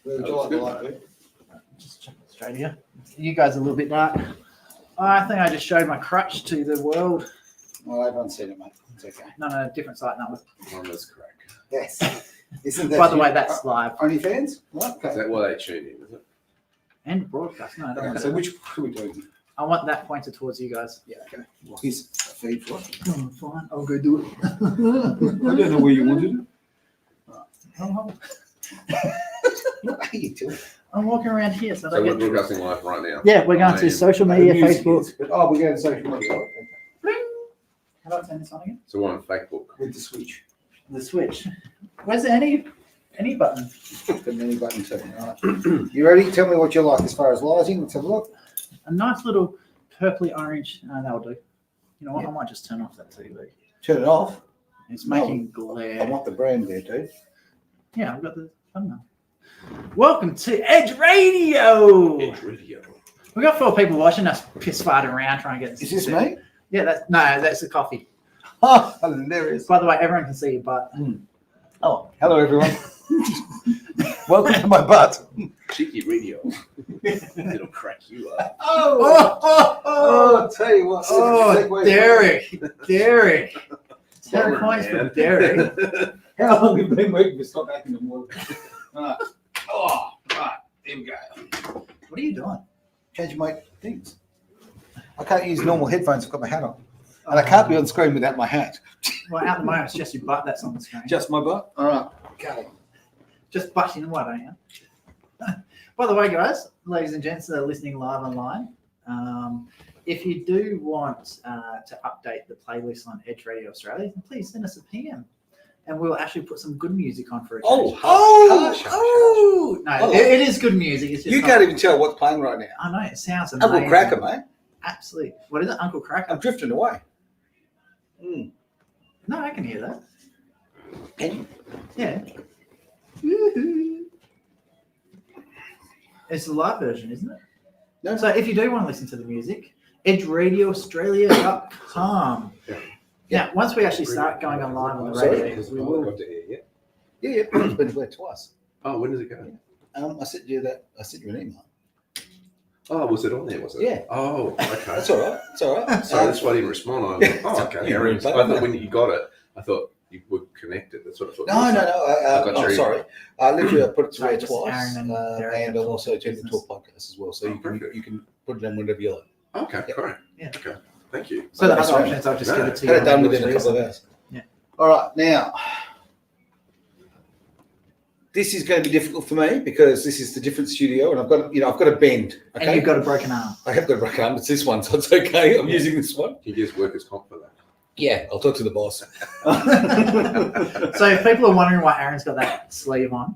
Where would you like the light, Luke? Just chuck it straight here. You guys are a little bit dark. I think I just showed my crutch to the world. Well, everyone's seen it, mate. It's okay. No, different site number. On this crack. Yes. Isn't that By the way, that's live. OnlyFans? What? Is that what they tune in, is it? And broadcast. No, I don't want So that. which are we doing? I want that pointed towards you guys. Yeah, okay. Well, here's a feed for it. Oh, fine. I'll go do it. I don't know where you wanted it. What are you doing? I'm walking around here, so I So don't we're get... broadcasting live right now. Yeah, we're going to social media, Music Facebook. is- Oh, we're going to social media. How do I turn this on again? So we're on Facebook. With the switch. The switch. Where's any button? The mini button too. All right. You ready? Tell me what you like as far as lighting. Let's have a look. A nice little purpley orange. That'll do. You know what? Yeah. I might just turn off that TV. Turn it off. It's No. making I glare. want the brand there, dude. Yeah, I've got the thumbnail. Welcome to Edge Radio. Edge Radio. We got 4 people watching us piss fart around trying to get. Is this me? Yeah, that's the coffee. Oh, hilarious. By the way, everyone can see your butt. Oh, hello, everyone. Welcome to my butt. Cheeky radio. It'll crack you up. Oh, I'll tell you what. Oh, Derek. 10 points for Man. Derek. How long have you been waiting for stop acting the morning? Right. Oh, right. Here we go. What are you doing? Changing my things. I can't use normal headphones. I've got my hat on. And I can't be on screen without my hat. Well, at the moment, it's just your butt that's on the screen. Just my butt? All right. Okay. Just butting what, ain't you? By the way, guys, ladies and gents that are listening live online, if you do want to update the playlist on Edge Radio Australia, then please send us a PM. And we'll actually put some good music on for a change. Hush. No, Oh. it is good music. It's just You can't even tell what's playing right now. I know, it sounds amazing. Uncle Cracker, mate. Absolutely. What is it, Uncle Cracker? I'm drifting away. No, I can hear that. Can you? Yeah. Woohoo. It's the live version, isn't it? No. So if you do want to listen to the music, edgeradioaustralia.com. Now, once we actually start going on live on the radio, we will. Got to hear yet? Yeah. It's been played twice. Oh, when does it go? I sent you an email. Oh, was it on there? Was it? Yeah. Oh, okay. That's all right. It's all right. So that's why I didn't respond. I was like, oh, okay. Yeah, Aaron. but- I thought when you got it, I thought you were connected. That's what I thought. No. got your Sorry. I literally put it Sorry, through just twice, Aaron and Derek and I'll also turn it into a business. podcast as well. So Oh, you can perfect. put it on whenever you like. Okay, Yep. great. Yeah. Okay, thank you. So the That's other right. option is I'll just No, give it to Had you. it done and within a you'll couple of see hours. Yeah. All right. Now, this is going to be difficult for me because this is the different studio, and I've got a bend. Okay. And you've got a broken arm. I have got a broken arm. It's this one, so it's okay. I'm using this one. Can you just workers' comp for that? Yeah, I'll talk to the boss. So if people are wondering why Aaron's got that sleeve on,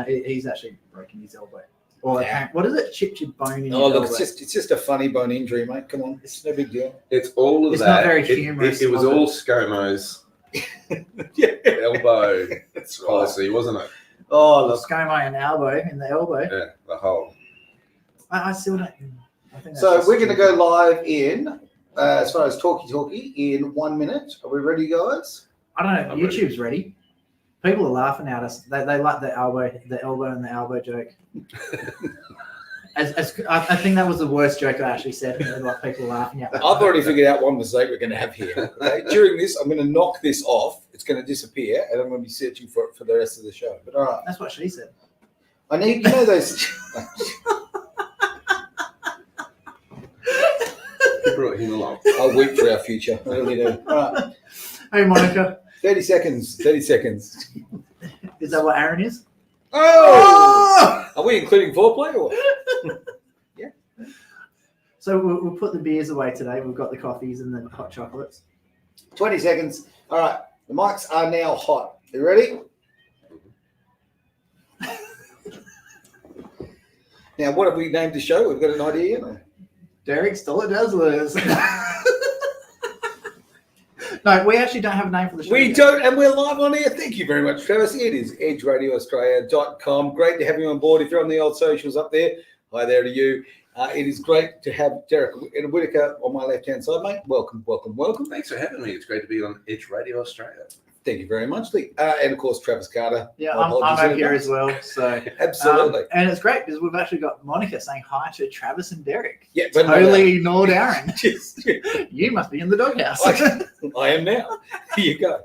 he's actually broken his elbow. Or Yeah. what is it? Chipped your bone in Oh, your look, elbow. it's just a funny bone injury, mate. Come on, it's no big deal. It's all of It's that. not very humorous, It was was it? all ScoMo's Yeah, elbow that's policy, wasn't it? Oh, look. ScoMo and elbow in the elbow. Yeah, the whole. I still don't. I think that's So just we're going to go stupid. live in, as far as talkie, in 1 minute. Are we ready, guys? I don't know. I'm YouTube's ready. People are laughing at us. They like the elbow and the elbow joke. I think that was the worst joke I actually said. Like people laughing at. I've already figured out one mistake we're going to have here. Okay? During this, I'm going to knock this off. It's going to disappear, and I'm going to be searching for it for the rest of the show. But all right, That's what she said. I need those. You brought him along. I'll weep for our future. I really do. All right, Hey, Monica, 30 seconds. 30 seconds. is that what Aaron is? Oh! Are we including foreplay or what? So we'll put the beers away today. We've got the coffees and the hot chocolates. 20 seconds. All right, the mics are now hot. You ready? Now, what have we named the show? We've got an idea yet? Derek's Dollar Dazzlers. No, we actually don't have a name for the show. We yet. don't, and we're live on air. Thank you very much, Travis. It is edgeradioaustralia.com. Great to have you on board. If you're on the old socials up there, hi there to you. It is great to have Derek and Whitaker on my left-hand side, mate. Welcome. Thanks for having me. It's great to be on Edge Radio Australia. Thank you very much, Lee. And of course, Travis Carter. Yeah, My I'm apologies over in here advance. as well. So Absolutely. and it's great because we've actually got Monica saying hi to Travis and Derek. Yeah, but Totally ignored Aaron. Yes. You must be in the doghouse. I am now. Here you go.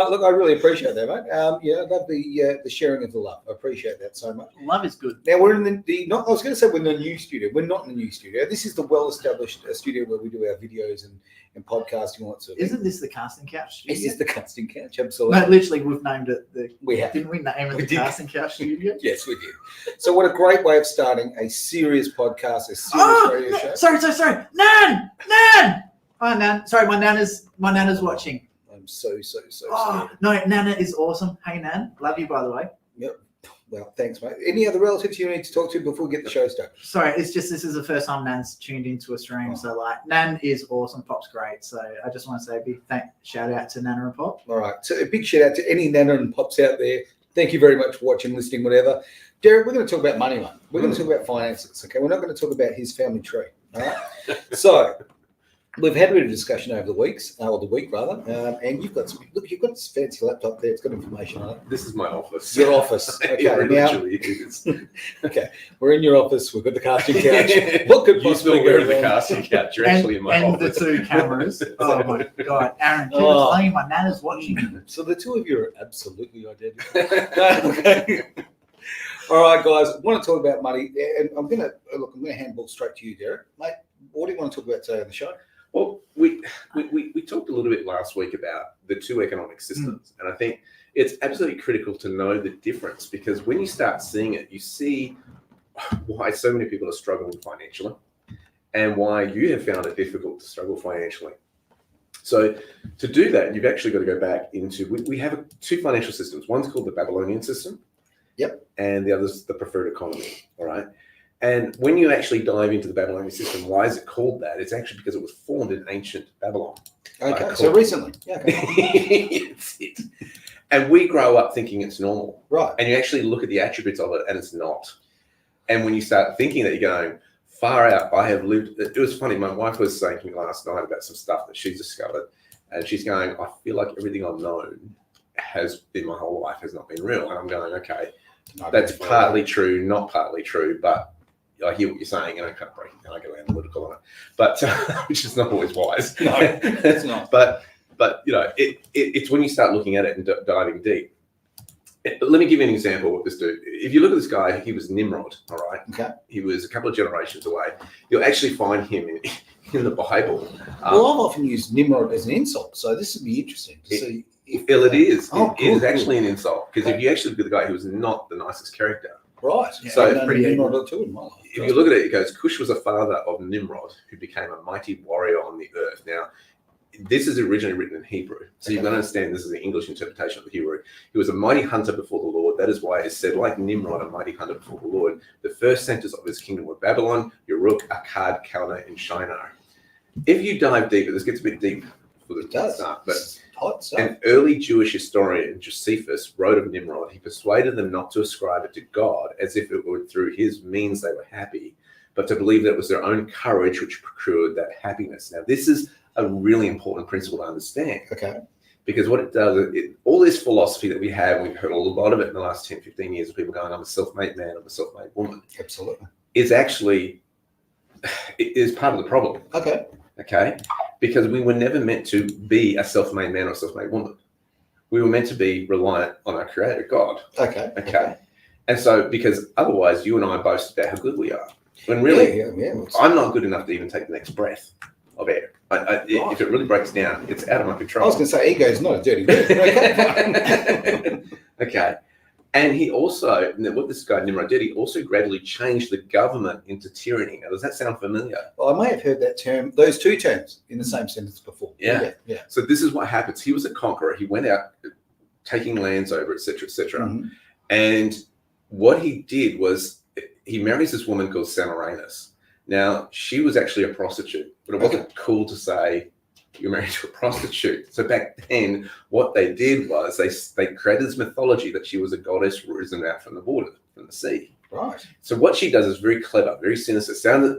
Look, I really appreciate that, mate. Yeah, I love the sharing of the love. I appreciate that so much. Love is good. Now we're in I was going to say we're in the new studio. We're not in the new studio. This is the well-established studio where we do our videos and podcasting and all that sort of thing. Isn't this the casting couch studio? This is the casting couch, absolutely. No, literally, we've named it We have. Didn't we name it We the did. casting couch studio? Yes, we did. So what a great way of starting a serious podcast, a serious radio show. Sorry. Nan! Hi, Nan. Sorry, my Nana's watching. I'm so Oh, sorry. no, Nana is awesome. Hey, Nan. Love you, by the way. Yep. Well, thanks, mate. Any other relatives you need to talk to before we get the show started? Sorry, it's just this is the first time Nan's tuned into a stream. So, Nan is awesome. Pop's great. So, I just want to say a big shout out to Nana and Pop. All right. So a big shout out to any Nana and Pops out there. Thank you very much for watching, listening, whatever. Derek, we're going to talk about money, mate. We're going to talk about finances, okay? We're not going to talk about his family tree, all right? So we've had a bit of discussion over the weeks, or the week rather, and you've got this fancy laptop there. It's got information on it. This is my office. Your office. Okay, It now, literally is. okay, we're in your office. We've got the casting couch. What could You possibly still go wearing the wrong? casting couch. You're actually in my and office. the two cameras. Oh, my God. Aaron, keep Oh. it clean. My Nana's watching. So the two of you are absolutely identical. Okay. All right, guys. I want to talk about money, and I'm going to handball straight to you, Derek. Mate, what do you want to talk about today on the show? Well, we talked a little bit last week about the two economic systems, and I think it's absolutely critical to know the difference, because when you start seeing it, you see why so many people are struggling financially and why you have found it difficult to struggle financially. So to do that, you've actually got to go back into, we have two financial systems. One's called the Babylonian System. Yep. And the other's the preferred economy. All right. And when you actually dive into the Babylonian system, why is it called that? It's actually because it was formed in ancient Babylon. Okay, Right, so cool. recently. Yeah, okay. That's it. And we grow up thinking it's normal. Right. And you actually look at the attributes of it and it's not. And when you start thinking that, you're going, far out. I have lived, it was funny. My wife was saying to me last night about some stuff that she's discovered. And she's going, I feel like everything I've known has been my whole life has not been real. And I'm going, okay, that's partly true, not partly true, but I hear what you're saying, and I can't break it down. I go analytical on it, but which is not always wise. No, it's not. But you know, it's when you start looking at it and diving deep. Let me give you an example of what this dude. If you look at this guy, he was Nimrod. All right. Okay. He was a couple of generations away. You'll actually find him in the Bible. Well, I've often used Nimrod as an insult, so this would be interesting to see. Well, it is. Oh, It is cool, actually an insult, because if you actually look at the guy, he was not the nicest character. Right. Yeah, So I've pretty known Nimrod too in my life. If you look at it, it goes, Cush was a father of Nimrod, who became a mighty warrior on the earth. Now, this is originally written in Hebrew, so you've got to understand this is the English interpretation of the Hebrew. He was a mighty hunter before the Lord. That is why it's said, like Nimrod, a mighty hunter before the Lord. The first centers of his kingdom were Babylon, Uruk, Akkad, Calneh, and Shinar. If you dive deeper, this gets a bit deep for the It does. start, but Hot stuff. an early Jewish historian, Josephus, wrote of Nimrod. He persuaded them not to ascribe it to God, as if it were through his means they were happy, but to believe that it was their own courage which procured that happiness. Now, this is a really important principle to understand, Okay. because what it does, all this philosophy that we have, we've heard a lot of it in the last 10, 15 years of people going, I'm a self-made man, I'm a self-made woman, Absolutely. is actually, it is part of the problem. Okay. Okay, because we were never meant to be a self-made man or self-made woman. We were meant to be reliant on our creator, God. Okay. Okay, and so because otherwise you and I boast about how good we are, when really Yeah. I'm not good enough to even take the next breath of air. If it really breaks down, it's out of my I control. was going to say ego is not a dirty word. Okay. Okay. And he also, what this guy Nimrod did, he also gradually changed the government into tyranny. Now, does that sound familiar? Well, I may have heard that term, those two terms, in the same sentence before. Yeah. Yeah. So this is what happens. He was a conqueror. He went out taking lands over, etc., etc. Mhm. And what he did was he marries this woman called Semiramis. Now, she was actually a prostitute, but it wasn't cool to say you're married to a prostitute. So back then, what they did was they created this mythology that she was a goddess risen out from the water, from the sea. Right. So what she does is very clever, very sinister.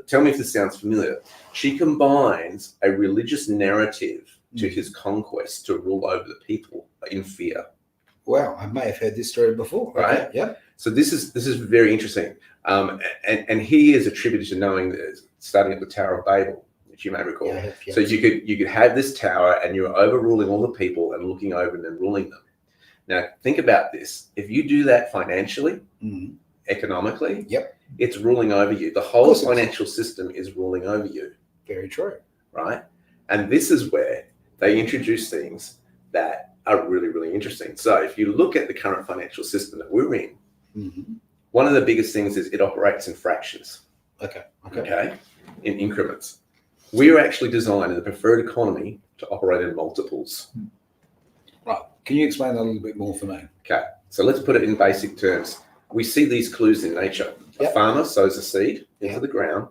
Tell me if this sounds familiar. She combines a religious narrative to his conquest to rule over the people in fear. Wow, I may have heard this story before. Right? Okay, yeah. So this is very interesting, and he is attributed to knowing starting at the Tower of Babel, which you may recall. Yeah, yeah. So you could have this tower, and you're overruling all the people and looking over them and ruling them. Now think about this: if you do that financially, economically, Yep, it's ruling over you. The whole financial system is ruling over you, very true. right? And this is where they introduce things that are really, really interesting. So if you look at the current financial system that we're in, one of the biggest things is it operates in fractions. Okay, in increments. We are actually designed in the preferred economy to operate in multiples. Right. Can you explain that a little bit more for me? Okay, so let's put it in basic terms. We see these clues in nature. A farmer sows a seed into the ground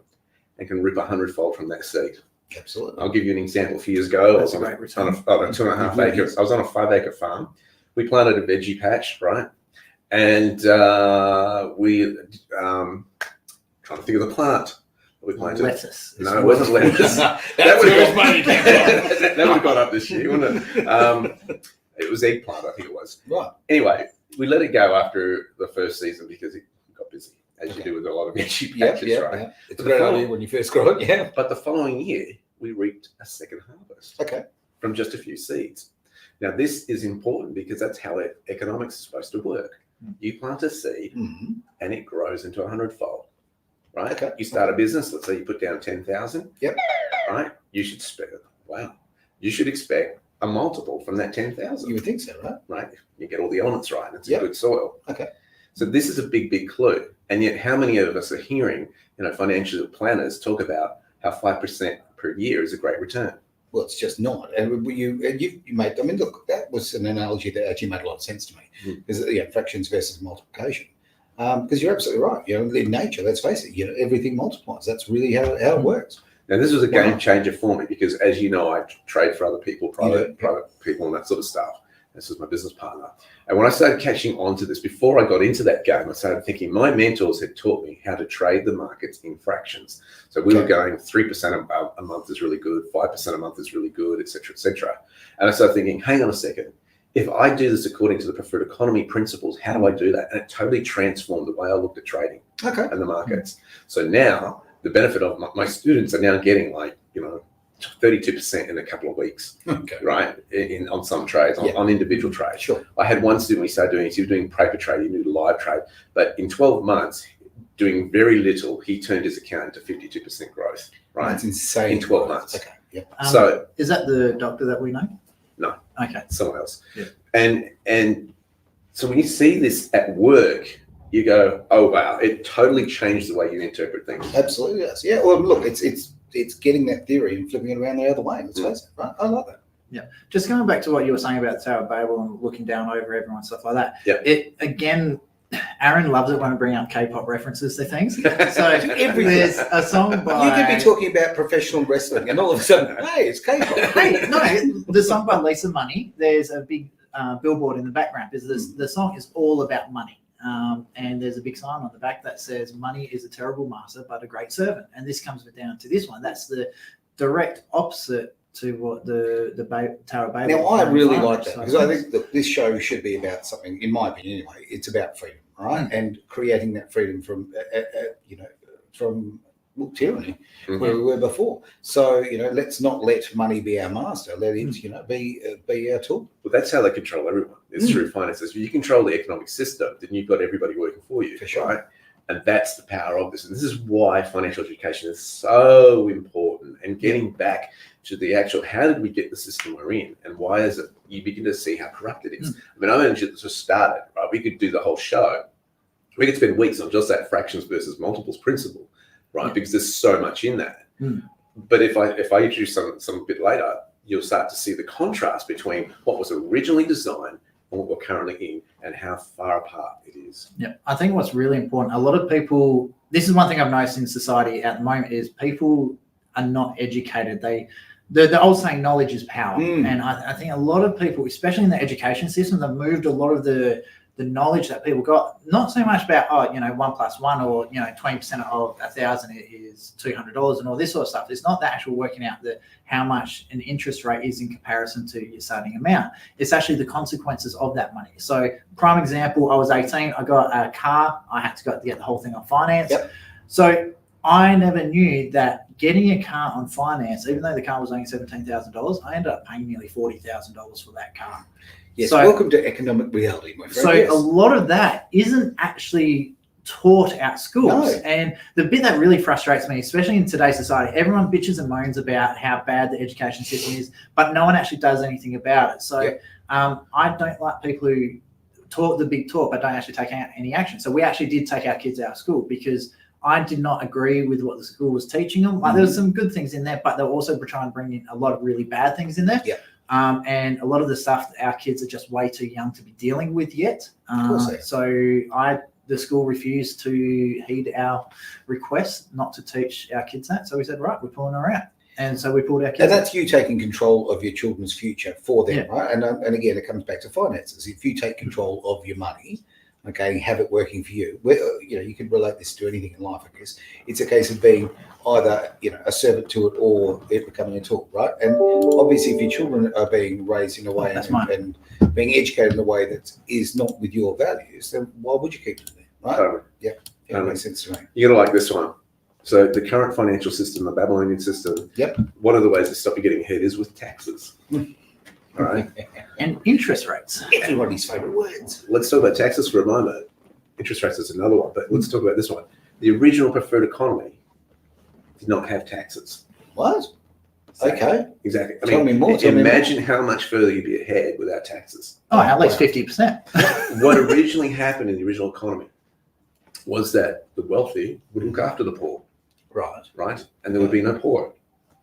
and can rip 100-fold from that seed. Absolutely. I'll give you an example. A few years ago, That's I was a great on a return. 2.5 acre. I was on a 5-acre farm. We planted a veggie patch, right? And we trying to think of the plant we planted. Lettuce. No, it wasn't lettuce. That would have money. that would have gone up this year, wouldn't it? It was eggplant, I think it was. Right. Anyway, we let it go after the first season because it got busy, as you do with a lot of veggie patches, right? Yeah. It's a great idea when you first grow it, yeah. But the following year, we reaped a second harvest. Okay. From just a few seeds. Now, this is important because that's how economics is supposed to work. You plant a seed and it grows into 100-fold, right? Okay. You start a business, let's say you put down 10,000. Yep. Right? You should expect a multiple from that 10,000. You would think so, right? Right? You get all the elements right. It's a good soil. Okay. So this is a big, big clue. And yet how many of us are hearing, financial planners talk about how 5% per year is a great return? Well, it's just not. And you made, I mean, look, that was an analogy that actually made a lot of sense to me. Is fractions versus multiplication. Because you're absolutely right. In nature, let's face it, everything multiplies. That's really how it works. Now, this was a game changer for me because, as you know, I trade for other people, private people and that sort of stuff. This was my business partner. And when I started catching on to this, before I got into that game, I started thinking my mentors had taught me how to trade the markets in fractions. So we were going 3% a month is really good, 5% a month is really good, et cetera, et cetera. And I started thinking, hang on a second. If I do this according to the preferred economy principles, how do I do that? And it totally transformed the way I looked at trading and the markets. So now the benefit of my students are now getting 32% in a couple of weeks, right? On some trades, on individual trades. Sure. I had one student we started doing, he was doing paper trade, he knew live trade, but in 12 months, doing very little, he turned his account into 52% growth, right? That's insane. In 12 months. Okay. Yeah. So is that the doctor that we know? No. Okay. Someone else. Yeah. And so when you see this at work, you go, oh, wow, it totally changed the way you interpret things. Absolutely, yes. Yeah, well, look, it's getting that theory and flipping it around the other way. Let's face it, right? I love that. Yeah. Just going back to what you were saying about the Tower of Babel and looking down over everyone, stuff like that. Yeah. It again, Aaron loves it when I bring up K-pop references to things. So there's a song by... You could be talking about professional wrestling and all of a sudden, hey, it's K-pop. Hey, no, the song by Lisa Money, there's a big billboard in the background because the song is all about money. And there's a big sign on the back that says, money is a terrible master, but a great servant. And this comes down to this one. That's the direct opposite to what the Tower of Babel. Now, I really like that because I think that this show should be about something, in my opinion anyway, it's about freedom, right? And creating that freedom from, from tyranny where we were before. So, let's not let money be our master. Let it, be our tool. Well, that's how they control everyone. It's through finances. If you control the economic system, then you've got everybody working for you. For sure. Right? And that's the power of this. And this is why financial education is so important. And getting back to the actual, how did we get the system we're in? And why is it, you begin to see how corrupt it is. I mean, I only just started, right? We could do the whole show. We could spend weeks on just that fractions versus multiples principle, right? Because there's so much in that. But if I introduce some bit later, you'll start to see the contrast between what was originally designed and what we're currently in and how far apart it is. Yeah, I think what's really important, a lot of people, this is one thing I've noticed in society at the moment, is people are not educated. The old saying, knowledge is power. And I think a lot of people, especially in the education system, they've moved a lot of the the knowledge that people got, not so much about, 1 + 1 or, 20% of 1,000 is $200 and all this sort of stuff. It's not the actual working out how much an interest rate is in comparison to your starting amount. It's actually the consequences of that money. So prime example, I was 18, I got a car, I had to go get the whole thing on finance. Yep. So I never knew that getting a car on finance, even though the car was only $17,000, I ended up paying nearly $40,000 for that car. Yes, So- welcome to economic reality, my friend. So Yes. a lot of that isn't actually taught at schools. No. And the bit that really frustrates me, especially in today's society, everyone bitches and moans about how bad the education system is, but no one actually does anything about it. So Yep. I don't like people who talk the big talk but don't actually take any action. So we actually did take our kids out of school because I did not agree with what the school was teaching them. Like, there was some good things in there, but they were also trying to bring in a lot of really bad things in there. Yeah. And a lot of the stuff that our kids are just way too young to be dealing with yet. Of course they are. So the school refused to heed our request not to teach our kids that. So we said, right, we're pulling her out. And so we pulled our kids And out. that's you taking control of your children's future for them, Yeah. right? And again, it comes back to finances. If you take control of your money, okay, have it working for you. You can relate this to anything in life, I guess. It's a case of being either, a servant to it or it becoming a tool, right? And obviously, if your children are being raised in a way That's and being educated in a way that is not with your values, then why would you keep them there, right? Totally. It makes sense to me. You're gonna like this one. So the current financial system, the Babylonian system. Yep. One of the ways to stop you getting ahead is with taxes. All right. And interest rates. Everybody's favourite words. Let's talk about taxes for a moment. Interest rates is another one, but let's talk about this one. The original preferred economy did not have taxes. What? Okay. Exactly. Tell me more. Imagine how much further you'd be ahead without taxes. Oh, at least 50%. What originally happened in the original economy was that the wealthy would look after the poor, right? And there would be no poor.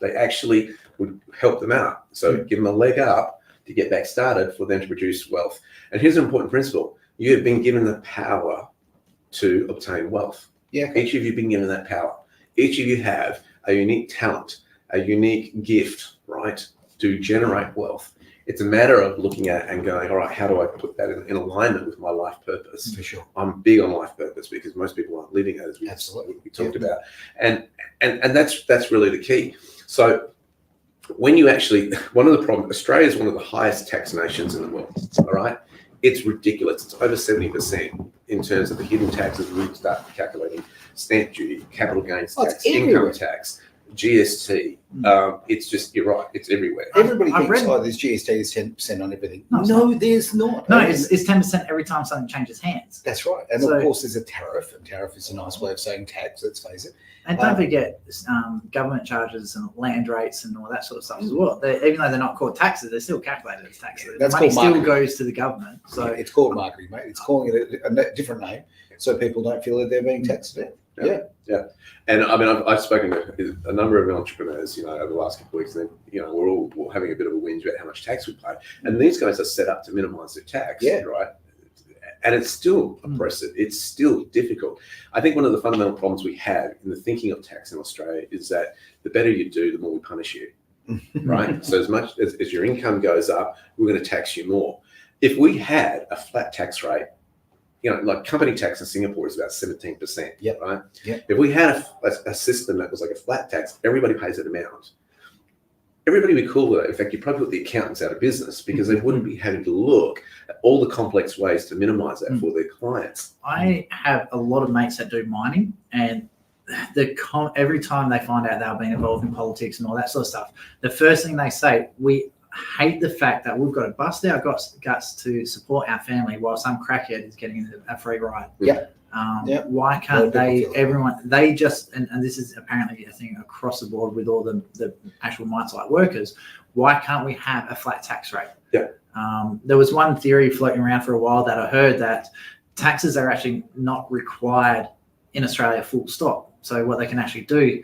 They actually would help them out. So give them a leg up to get back started for them to produce wealth. And here's an important principle. You have been given the power to obtain wealth. Yeah. Each of you have been given that power. Each of you have a unique talent, a unique gift, right, to generate wealth. It's a matter of looking at and going, all right, how do I put that in alignment with my life purpose? For sure. I'm big on life purpose because most people aren't living it, as we talked about. And that's really the key. So when you actually, one of the problems, Australia is one of the highest tax nations in the world, all right? It's ridiculous. It's over 70% in terms of the hidden taxes when you start calculating stamp duty, capital gains tax, income tax, GST. It's just, you're right, it's everywhere. Everybody thinks, there's GST, there's 10% on everything. No, there's not. No, it's 10% every time something changes hands. That's right. And of course, there's a tariff, and tariff is a nice way of saying tax, let's face it. And don't forget government charges and land rates and all that sort of stuff as well. Even though they're not called taxes, they're still calculated as taxes. That's the money called still marketing. goes to the government. So it's called marketing, mate. It's calling it a different name so people don't feel that they're being taxed. Yeah. And I mean, I've spoken to a number of entrepreneurs, over the last couple of weeks, and we're all having a bit of a whinge about how much tax we pay. And these guys are set up to minimize their tax, right? And it's still oppressive. It's still difficult. I think one of the fundamental problems we have in the thinking of tax in Australia is that the better you do, the more we punish you, right? So as much as your income goes up, we're going to tax you more. If we had a flat tax rate, like company tax in Singapore is about 17%, right? Yep. If we had a system that was like a flat tax, everybody pays that amount. Everybody would be cool with it. In fact, you'd probably put the accountants out of business because they wouldn't be having to look at all the complex ways to minimize that for their clients. I have a lot of mates that do mining, and every time they find out they're being involved in politics and all that sort of stuff, the first thing they say, we hate the fact that we've got to bust our guts to support our family while some crackhead is getting a free ride. Why can't they just, and this is apparently a thing across the board with all the actual mine site workers, why can't we have a flat tax rate? There was one theory floating around for a while that I heard that taxes are actually not required in Australia full stop. So what they can actually do,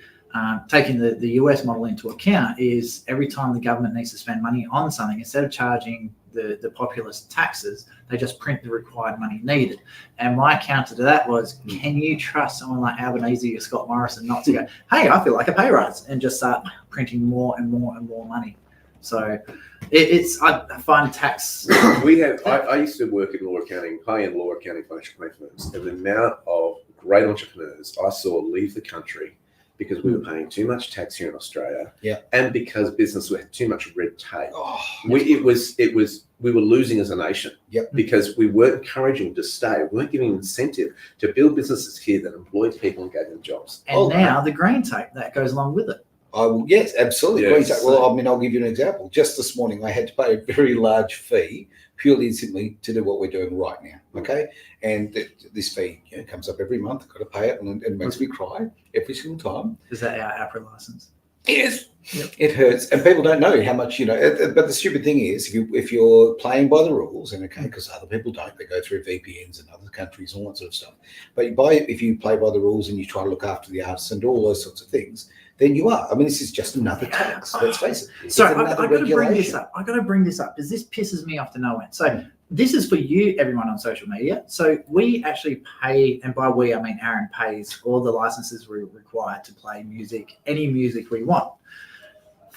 taking the US model into account, is every time the government needs to spend money on something, instead of charging the populace taxes, they just print the required money needed. And my counter to that was, can you trust someone like Albanese or Scott Morrison not to go, hey, I feel like a pay rise, and just start printing more and more and more money? So I find tax. We have. I used to work in law accounting, high-end law accounting, financial planning firms, and the amount of great entrepreneurs I saw leave the country because we were paying too much tax here in Australia, and because business had too much red tape. We were losing as a nation, because we weren't encouraging them to stay. We weren't giving them incentive to build businesses here that employed people and gave them jobs. And now the green tape that goes along with it. Yes, absolutely. Yes. Green tape. Well, I mean, I'll give you an example. Just this morning, I had to pay a very large fee purely and simply to do what we're doing right now. Okay, and this fee comes up every month. I've got to pay it, and it makes me cry every single time. Is that our APRA license? Yes, it hurts, and people don't know how much But the stupid thing is, if you're playing by the rules, and because other people don't, they go through VPNs in other countries, all that sort of stuff. But if you play by the rules and you try to look after the artists and all those sorts of things, then you are. I mean, this is just another tax. Let's face it. So I've got to bring this up. I've got to bring this up because this pisses me off to no end. So this is for you, everyone on social media. So we actually pay, and by we, I mean Aaron pays all the licenses we're required to play music, any music we want.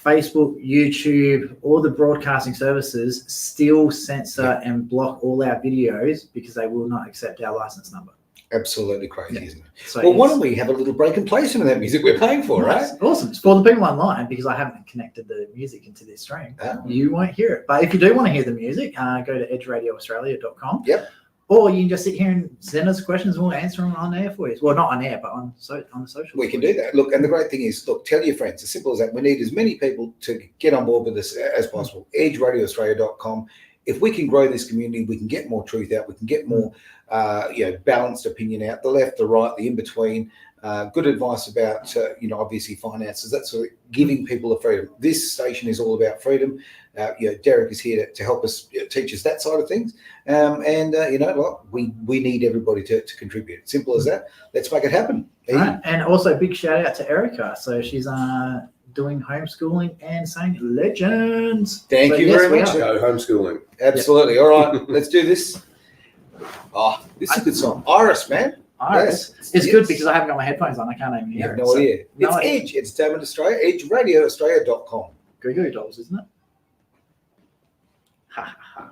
Facebook, YouTube, all the broadcasting services still censor and block all our videos because they will not accept our license number. Absolutely crazy, isn't it? So well, why don't we have a little break and play some of that music we're paying for, right? Awesome. It's for the people online because I haven't connected the music into this stream. You won't hear it. But if you do want to hear the music, go to edgeradioaustralia.com. Or you can just sit here and send us questions and we'll answer them on air for you. Well, not on air, but on the social. We can do that. Look, and the great thing is, look, tell your friends. As simple as that. We need as many people to get on board with this as possible. edgeradioaustralia.com. If we can grow this community, we can get more truth out. We can get more, balanced opinion out. The left, the right, the in between. Good advice about, obviously finances. That's sort of giving people the freedom. This station is all about freedom. Derek is here to help us teach us that side of things. We need everybody to contribute. Simple as that. Let's make it happen. Right. And also big shout out to Erica. So she's doing homeschooling and saying legends. Thank you very much. Go homeschooling. Absolutely. All right, let's do this. Oh, this is a good song. Iris, man. Iris. Yes. It's good because I haven't got my headphones on. I can't even hear it. No idea. It's Edge. It's Entertainment Australia. EdgeRadioAustralia.com. Goo dolls, isn't it? Ha ha ha.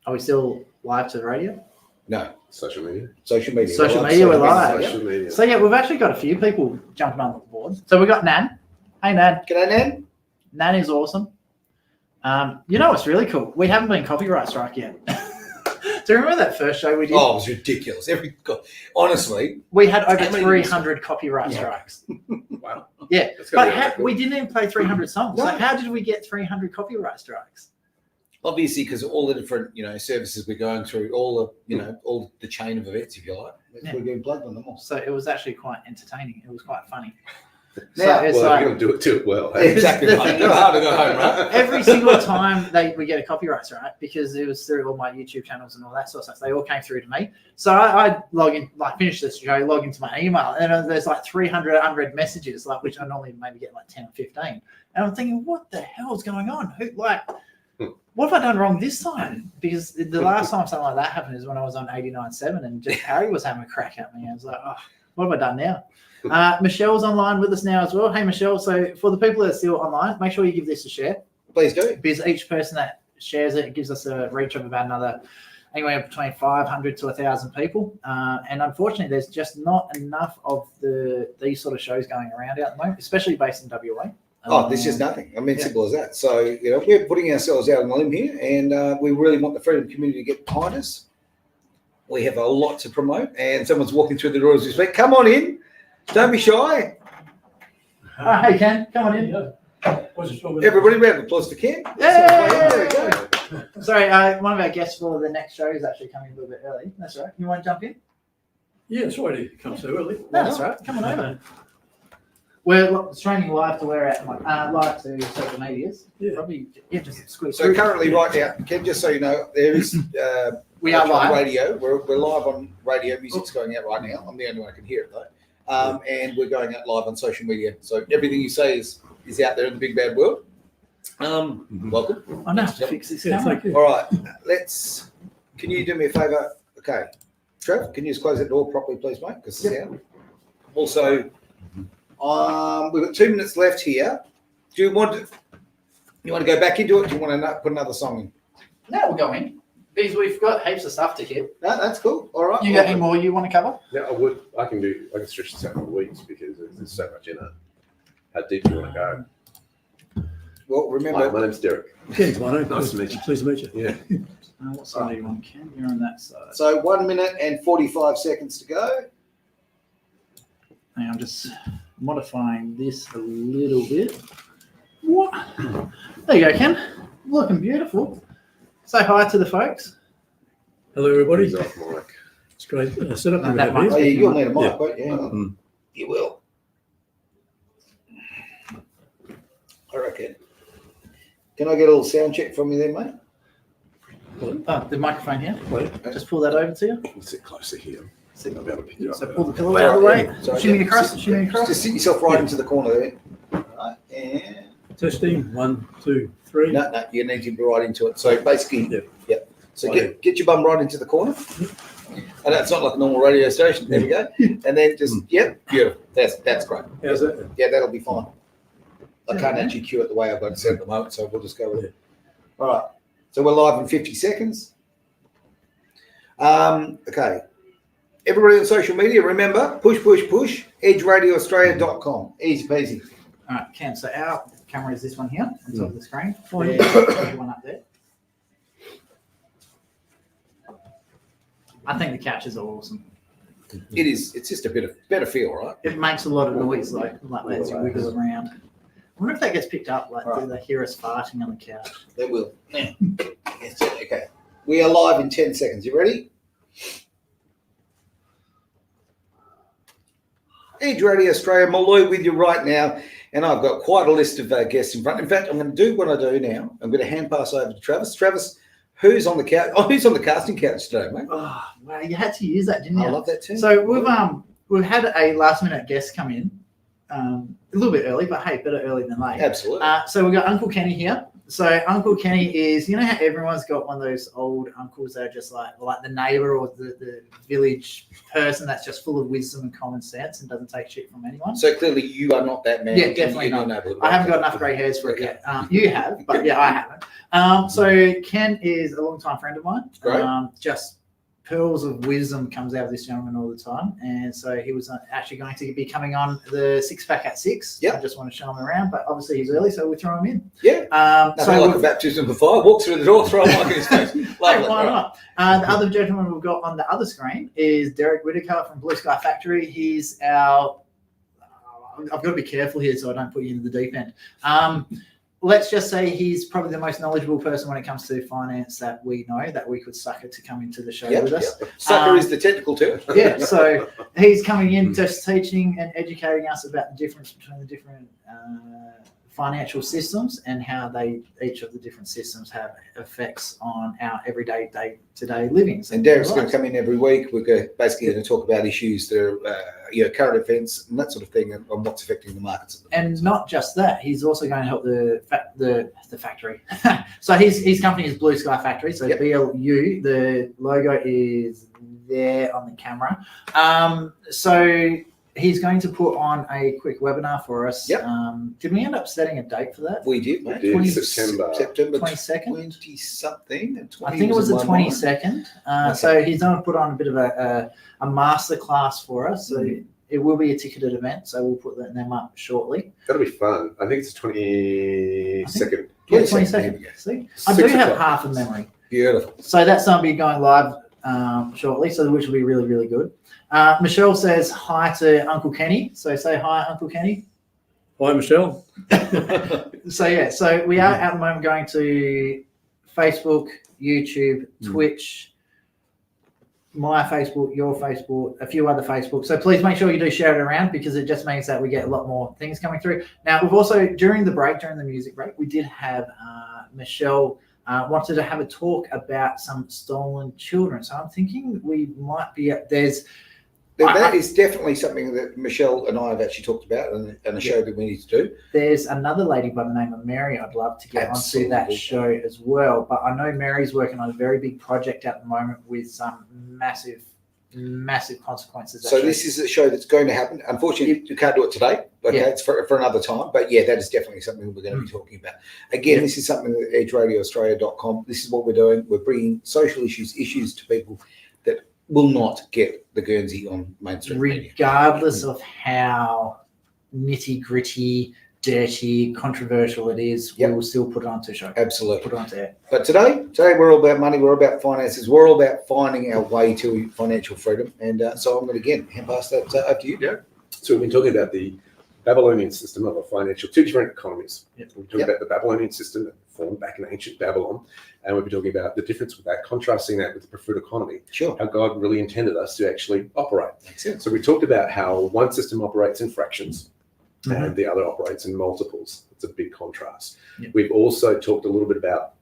Are we still live to the radio? No. Social media. Social media, we're live. Social media. So we've actually got a few people jumping on the board. So we've got Nan. Hey, Nan. G'day, Nan. Nan is awesome. What's really cool? We haven't been copyright struck yet. Do you remember that first show we did? Oh, it was ridiculous. Honestly. We had over 300 copyright strikes. Wow. Yeah. But we didn't even play 300 songs. No. So how did we get 300 copyright strikes? Obviously, because all the different, services we're going through, all the chain of events, if you like, we're getting plugged on them all. So it was actually quite entertaining. It was quite funny. Now, if you're going to do it well. Hey? Exactly. Right. Go hard to go home, right? Every single time we get a copyright strike, because it was through all my YouTube channels and all that sort of stuff, they all came through to me. So I log in, finish this show, log into my email, and there's 300 unread messages, which I normally maybe get 10 or 15. And I'm thinking, what the hell's going on? What have I done wrong this time? Because the last time something like that happened is when I was on 89.7 and just Harry was having a crack at me. I was like, oh, what have I done now? Michelle's online with us now as well. Hey, Michelle. So for the people that are still online, make sure you give this a share. Please do. Because each person that shares it gives us a reach of about anywhere between 500 to 1,000 people. And unfortunately, there's just not enough of these sort of shows going around at the moment, especially based in WA. There's just nothing. I mean, simple as that. So, we're putting ourselves out on a limb here, and we really want the freedom community to get behind us. We have a lot to promote, and someone's walking through the door as we speak. Come on in. Don't be shy. Hey, Ken. Come on in. Everybody, round of applause for Ken. There we go. Sorry, one of our guests for the next show is actually coming a little bit early. That's all right. You want to jump in? Yeah, sorry to come so early. No, that's all right. Come on over. We're streaming live to live to social medias. Yeah. Probably just squeeze. So currently, right now, Ken, just so you know, there is we are live radio. We're live on radio. Music's going out right now. I'm the only one who can hear it though. And we're going out live on social media. So everything you say is out there in the big bad world. Welcome. I know. Fix this camera. All right. Can you do me a favour? Okay. Trev, can you just close that door properly, please, mate? Because sound. Also, we've got 2 minutes left here. Do you want to? You want to go back into it? Do you want to put another song in? Now we'll go in because we've got heaps of stuff to hit. No, that's cool. All right. You got any more you want to cover? Yeah, I can stretch this out for weeks because there's so much in it. How deep do you want to go? Well, Hi, remember, my name's Derek. Ken's one. Nice to meet you. Pleased to meet you. Yeah. What side do you want, Ken? You're on that side. so 1 minute and 45 seconds to go. I'm just modifying this a little bit. What? There you go, Ken. Looking beautiful. Say hi to the folks. Hello, everybody. He's off mic. It's great setup. No, we that have might- Oh, here. yeah, you'll need a mic, Yeah. won't you? Hang on. Mm. You will. I reckon. Can I get a little sound check from you then, mate? Oh, the microphone here. Right. Just pull that over to you. We'll sit closer here. I'll be able to pick it up. So pull the pillow out of the way. Sorry, Shimmy yeah. across. Shimmy across. Just sit yourself right into the corner there. Right, and Testing. 1, 2, 3. no, you need to be right into it. So basically, Yep. yep. So get your bum right into the corner. And that's not like a normal radio station. There we go. And then just, yep, beautiful. That's great. How's that? Yeah, that'll be fine. I Yeah, can't man. actually cue it the way I've got it set at the moment, so we'll just go with Yeah. it. All right. So we're live in 50 seconds. Okay. Everybody on social media, remember, push, edgeradioaustralia.com. Easy peasy. All right, Ken. So our camera is this one here on top of the screen. Fine. There's one up there. I think the couches are awesome. It is. It's just a bit of better feel, right? It makes a lot of noise, like as you wiggle around. I wonder if that gets picked up. Like, do Right. they hear us farting on the couch? They will. Yeah. Yes, okay. We are live in 10 seconds. You ready? Edge Radio Australia, Malloy with you right now. And I've got quite a list of guests in front. In fact, I'm going to do what I do now. I'm going to hand pass over to Travis. Travis, who's on the couch? Oh, who's on the casting couch today, mate? Oh, wow, you had to use that, didn't you? I love that too. So we've had a last minute guest come in, a little bit early, but hey, better early than late. Absolutely. So we've got Uncle Kenny here. So Uncle Kenny is, you know how everyone's got one of those old uncles that are just like the neighbor or the village person that's just full of wisdom and common sense and doesn't take shit from anyone. So clearly you are not that man. Yeah, definitely in your not. neighborhood. I haven't got enough grey hairs for it yet. You have, but yeah, I haven't. So Ken is a long-time friend of mine. Great. Just pearls of wisdom comes out of this gentleman all the time. And so he was actually going to be coming on the Six Pack at 6. Yep. I just want to show him around, but obviously he's early, so we'll throw him in. Yeah. So Nothing like a we've- baptism of fire. Walk through the door, throw a mic in his face. Hey, Lovely. why Right. not? The other gentleman we've got on the other screen is Derek Whitaker from Blue Sky Factory. He's our. I've got to be careful here so I don't put you into the deep end. Let's just say he's probably the most knowledgeable person when it comes to finance that we know that we could sucker to come into the show Yep, with us. yep. Sucker is the technical term. Yeah, so he's coming in just teaching and educating us about the difference between the different financial systems and how each of the different systems have effects on our everyday day-to-day living. And Derek's going to come in every week. We're basically going to talk about issues that are, current events and that sort of thing, and what's affecting the markets. And not just that, he's also going to help the factory. So his company is Blue Sky Factory. So Yep. BLU, the logo is there on the camera. So he's going to put on a quick webinar for us. Yep. Did we end up setting a date for that? We did, mate. We did, 20 September. September 22nd? 20-something. I think it was the 22nd. Okay. So he's going to put on a bit of a master class for us. So it will be a ticketed event. So we'll put them up shortly. That'll be fun. I think it's the 22nd. Yeah, 22nd. 22nd. See, I do 6 have o'clock. half a memory. Beautiful. So that's going to be going live shortly, so which will be really, really good. Michelle says hi to Uncle Kenny. So say hi, Uncle Kenny. Hi, Michelle. So yeah, so we are at the moment going to Facebook, YouTube, Twitch, my Facebook, your Facebook, a few other Facebooks. So please make sure you do share it around because it just means that we get a lot more things coming through. Now we've also during the music break, we did have Michelle wanted to have a talk about some stolen children. So I'm thinking we might be That is definitely something that Michelle and I have actually talked about and a show that we need to do. There's another lady by the name of Mary I'd love to get onto that Absolutely. show as well. But I know Mary's working on a very big project at the moment with some massive massive consequences. So this is a show that's going to happen. Unfortunately, you can't do it today. Okay, Yeah. it's for another time. But yeah, that is definitely something we're going to be talking about. Again, this is something that edgeradioaustralia.com. This is what we're doing. We're bringing social issues to people that will not get the Guernsey on mainstream media. regardless of how nitty gritty, dirty, controversial it is, Yep. we will still put it onto show. Absolutely. Put it onto air. But today we're all about money. We're all about finances. We're all about finding our way to financial freedom. And so I'm going to again hand pass that up to you, Derek. So we've been talking about the Babylonian system of a financial, two different economies. Yep. We're talking about the Babylonian system that formed back in ancient Babylon, and we'll be talking about the difference with that, contrasting that with the preferred economy, Sure. how God really intended us to actually operate. Makes sense. So we talked about how one system operates in fractions Mhm. and the other operates in multiples. It's a big contrast. Yep. We've also talked a little bit about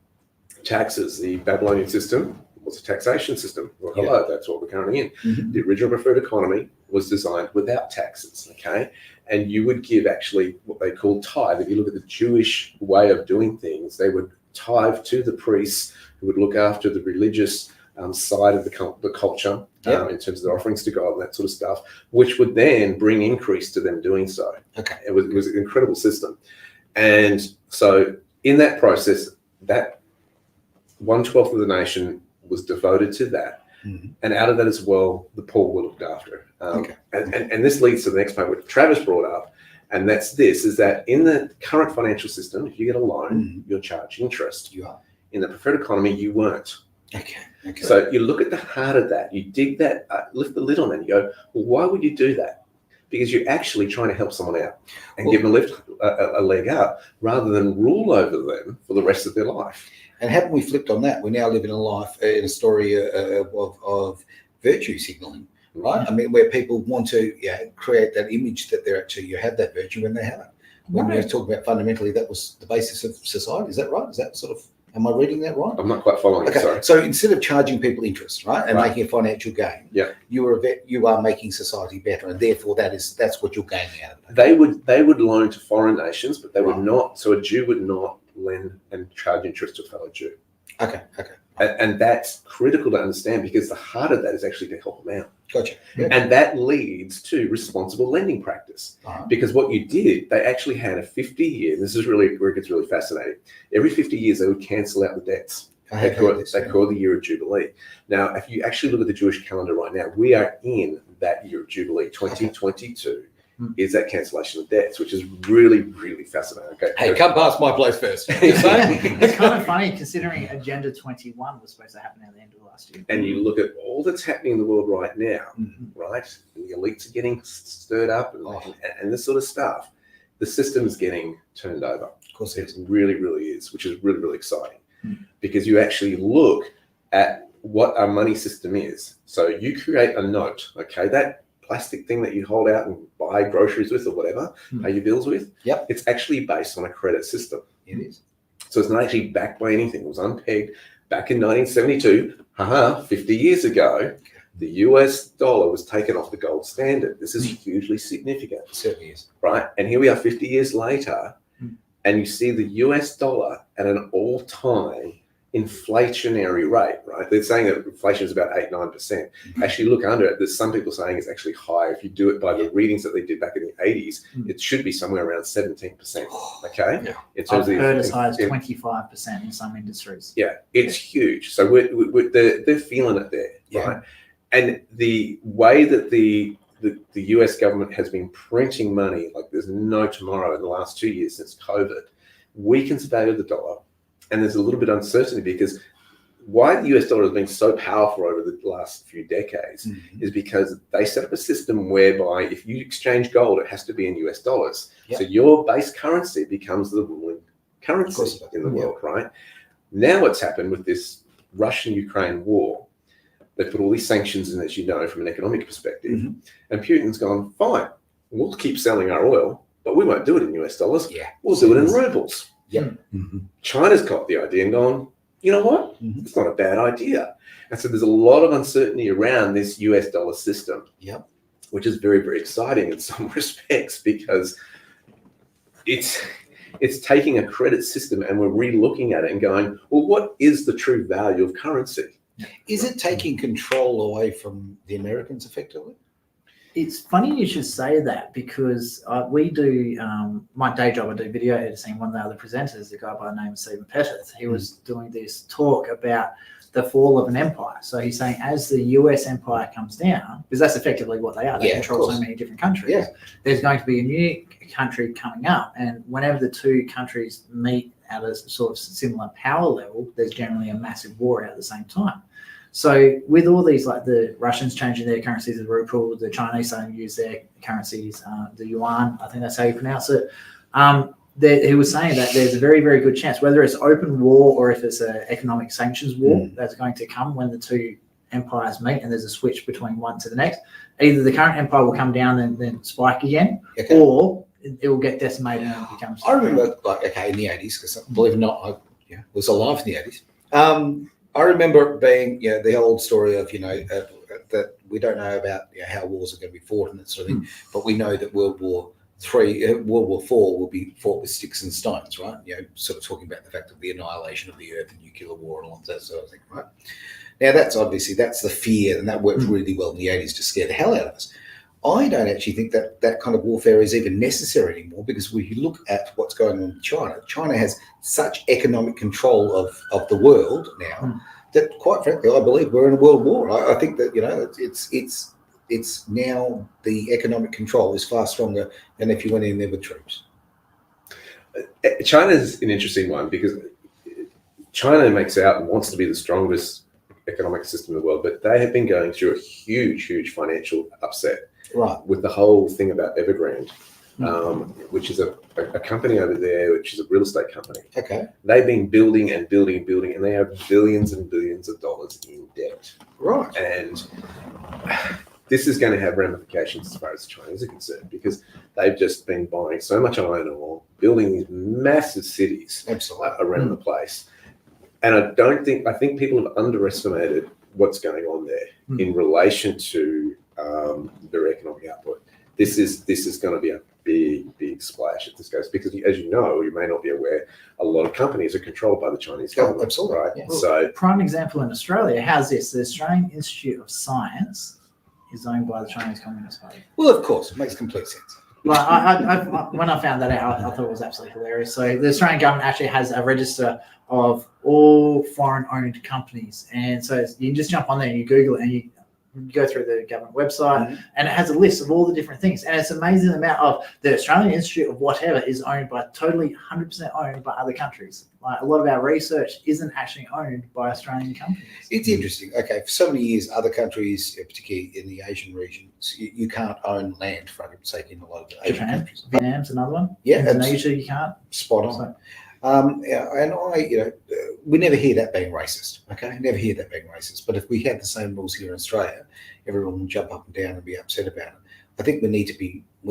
taxes. The Babylonian system was a taxation system. Well, hello, that's what we're currently in. Mhm. The original preferred economy was designed without taxes, okay? And you would give actually what they call tithe. If you look at the Jewish way of doing things, they would tithe to the priests who would look after the religious side of the culture Yeah. in terms of their offerings to God and that sort of stuff, which would then bring increase to them doing so. Okay. It was an incredible system. And so in that process, that 1/12 of the nation was devoted to that. Mhm. And out of that as well, the poor were looked after. Okay. And this leads to the next point, which Travis brought up, and that's this, is that in the current financial system, if you get a loan, you're charged interest. You are. In the preferred economy, you weren't. Okay. Okay. So you look at the heart of that, you dig that, lift the lid on that, and you go, well, why would you do that? Because you're actually trying to help someone out and give them a leg up rather than rule over them for the rest of their life. And haven't we flipped on that? We now live in a life, in a story of virtue signaling, right? I mean, where people want to create that image that they're actually, you have that virtue when they haven't. When we talk about fundamentally, that was the basis of society. Is that right? Is that sort of, am I reading that right? I'm not quite following Okay, it, sorry. so instead of charging people interest, right, and Right. making a financial gain, Yeah. you are making society better, and therefore that's what you're gaining out of it. They would loan to foreign nations, but they would Right. not. So a Jew would not lend and charge interest to a fellow Jew, Okay, and that's critical to understand because the heart of that is actually to help them out, gotcha. Yeah. and that leads to responsible lending practice. All Because what you did, they actually had a 50-year. This is really where it gets really fascinating. Every 50 years, they would cancel out the debts. I They have heard call this, the year of Jubilee. Now, if you actually look at the Jewish calendar right now, we are in that year of Jubilee. 2022 is that cancellation of debts, which is really, really fascinating. Okay. Hey, come past my place first. You say? It's kind of funny considering Agenda 21 was supposed to happen at the end of last year. And you look at all that's happening in the world right now, Mhm. right? And the elites are getting stirred up Oh. and this sort of stuff. The system's getting turned over. Of course it is. It really, really is, which is really, really exciting Hmm. because you actually look at what our money system is. So you create a note, okay? That plastic thing that you hold out and buy groceries with or whatever, Hmm. pay your bills with, Yep. it's actually based on a credit system. It is. So it's not actually backed by anything. It was unpegged back in 1972, 50 years ago. The US dollar was taken off the gold standard. This is hugely significant, It certainly is. right? And here we are 50 years later, Hmm. and you see the US dollar at an all-time inflationary rate, right? They're saying that inflation is about 8-9%. Actually, look under it. There's some people saying it's actually higher. If you do it by the readings that they did back in the 80s, Hmm. it should be somewhere around 17%. Okay, Yeah. in I've terms of heard as high as in- 25% in some industries. yeah, it's huge. So they're feeling it there, Yeah. right? And the way that the US government has been printing money like there's no tomorrow in the last 2 years since COVID weakens the value of the dollar. And there's a little bit of uncertainty because why the US dollar has been so powerful over the last few decades Mhm. is because they set up a system whereby if you exchange gold, it has to be in US dollars. Yeah. So your base currency becomes the ruling Of currency course it does. in the Yeah. world, right? Now what's happened with this Russian-Ukraine war, they put all these sanctions in, as you know, from an economic perspective. Mhm. And Putin's gone, fine, we'll keep selling our oil, but we won't do it in US dollars. Yeah. We'll do it in rubles. Yep. Mhm. China's caught the idea and gone, you know what? Mhm. It's not a bad idea. And so there's a lot of uncertainty around this US dollar system, Yep. which is very, very exciting in some respects because it's taking a credit system and we're re-looking at it and going, well, what is the true value of currency? Is it taking control away from the Americans effectively? It's funny you should say that because we do, my day job, I do video editing. One of the other presenters, a guy by the name of Stephen Pettit, he was doing this talk about the fall of an empire. So he's saying as the US empire comes down, because that's effectively what they are, they control so many different countries, there's going to be a new country coming up. And whenever the two countries meet at a sort of similar power level, there's generally a massive war at the same time. So with all these, like the Russians changing their currencies, the ruble, the Chinese starting to use their currencies, the yuan, I think that's how you pronounce it. He was saying that there's a very, very good chance, whether it's open war or if it's an economic sanctions war, that's going to come when the two empires meet and there's a switch between one to the next. Either the current empire will come down and then spike again, or it will get decimated and it becomes. I remember, in the 80s, because believe it or not, I was alive in the 80s. I remember being, the old story of, that we don't know about how wars are going to be fought and that sort of thing, but we know that World War IV will be fought with sticks and stones, right? Sort of talking about the fact of the annihilation of the earth and nuclear war and all that sort of thing, right? Now, that's the fear, and that worked really well in the 80s to scare the hell out of us. I don't actually think that that kind of warfare is even necessary anymore, because when you look at what's going on in China, China has such economic control of the world now that, quite frankly, I believe we're in a world war. I think that it's now the economic control is far stronger than if you went in there with troops. China is an interesting one because China makes out and wants to be the strongest economic system in the world, but they have been going through a huge financial upset. Right. With the whole thing about Evergrande, which is a company over there, which is a real estate company. Okay. They've been building, and they have billions and billions of dollars in debt. Right. And this is going to have ramifications as far as the Chinese are concerned, because they've just been buying so much iron ore, building these massive cities around the place. And I think people have underestimated what's going on there in relation to their economic output. This is going to be a big splash if this goes, because as you know, you may not be aware, a lot of companies are controlled by the Chinese government. Absolutely. Right? Yeah. So prime example in Australia, how's this? The Australian Institute of Science is owned by the Chinese Communist Party. Well, of course, it makes complete sense. Like I when I found that out, I thought it was absolutely hilarious. So the Australian government actually has a register of all foreign-owned companies, and so you can just jump on there and you Google it and you go through the government website, and it has a list of all the different things. And it's amazing the amount of the Australian Institute of whatever is owned by totally 100% owned by other countries. Like a lot of our research isn't actually owned by Australian companies. It's interesting. Okay, for so many years, other countries, particularly in the Asian regions, you can't own land, for argument's sake, in a lot of the Asian countries. Vietnam's another one. Yeah, Indonesia, you can't. Spot on. So, and we never hear that being racist. Okay, never hear that being racist. But if we had the same rules here in Australia, everyone would jump up and down and be upset about it. I think we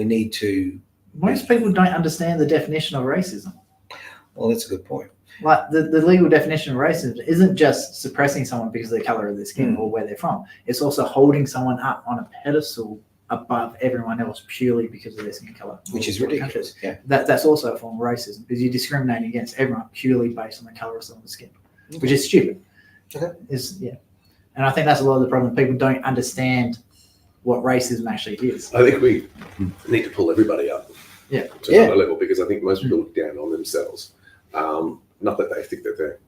need to. Most people don't understand the definition of racism. Well, that's a good point. Like the legal definition of racism isn't just suppressing someone because of the color of their skin or where they're from. It's also holding someone up on a pedestal above everyone else purely because of their skin color, which is ridiculous. Yeah, that's also a form of racism, because you're discriminating against everyone purely based on the color of someone's skin, which is stupid. Okay. And I think that's a lot of the problem. People don't understand what racism actually is. I think we need to pull everybody up to another level, because I think most people look down on themselves. Not that they think that they're,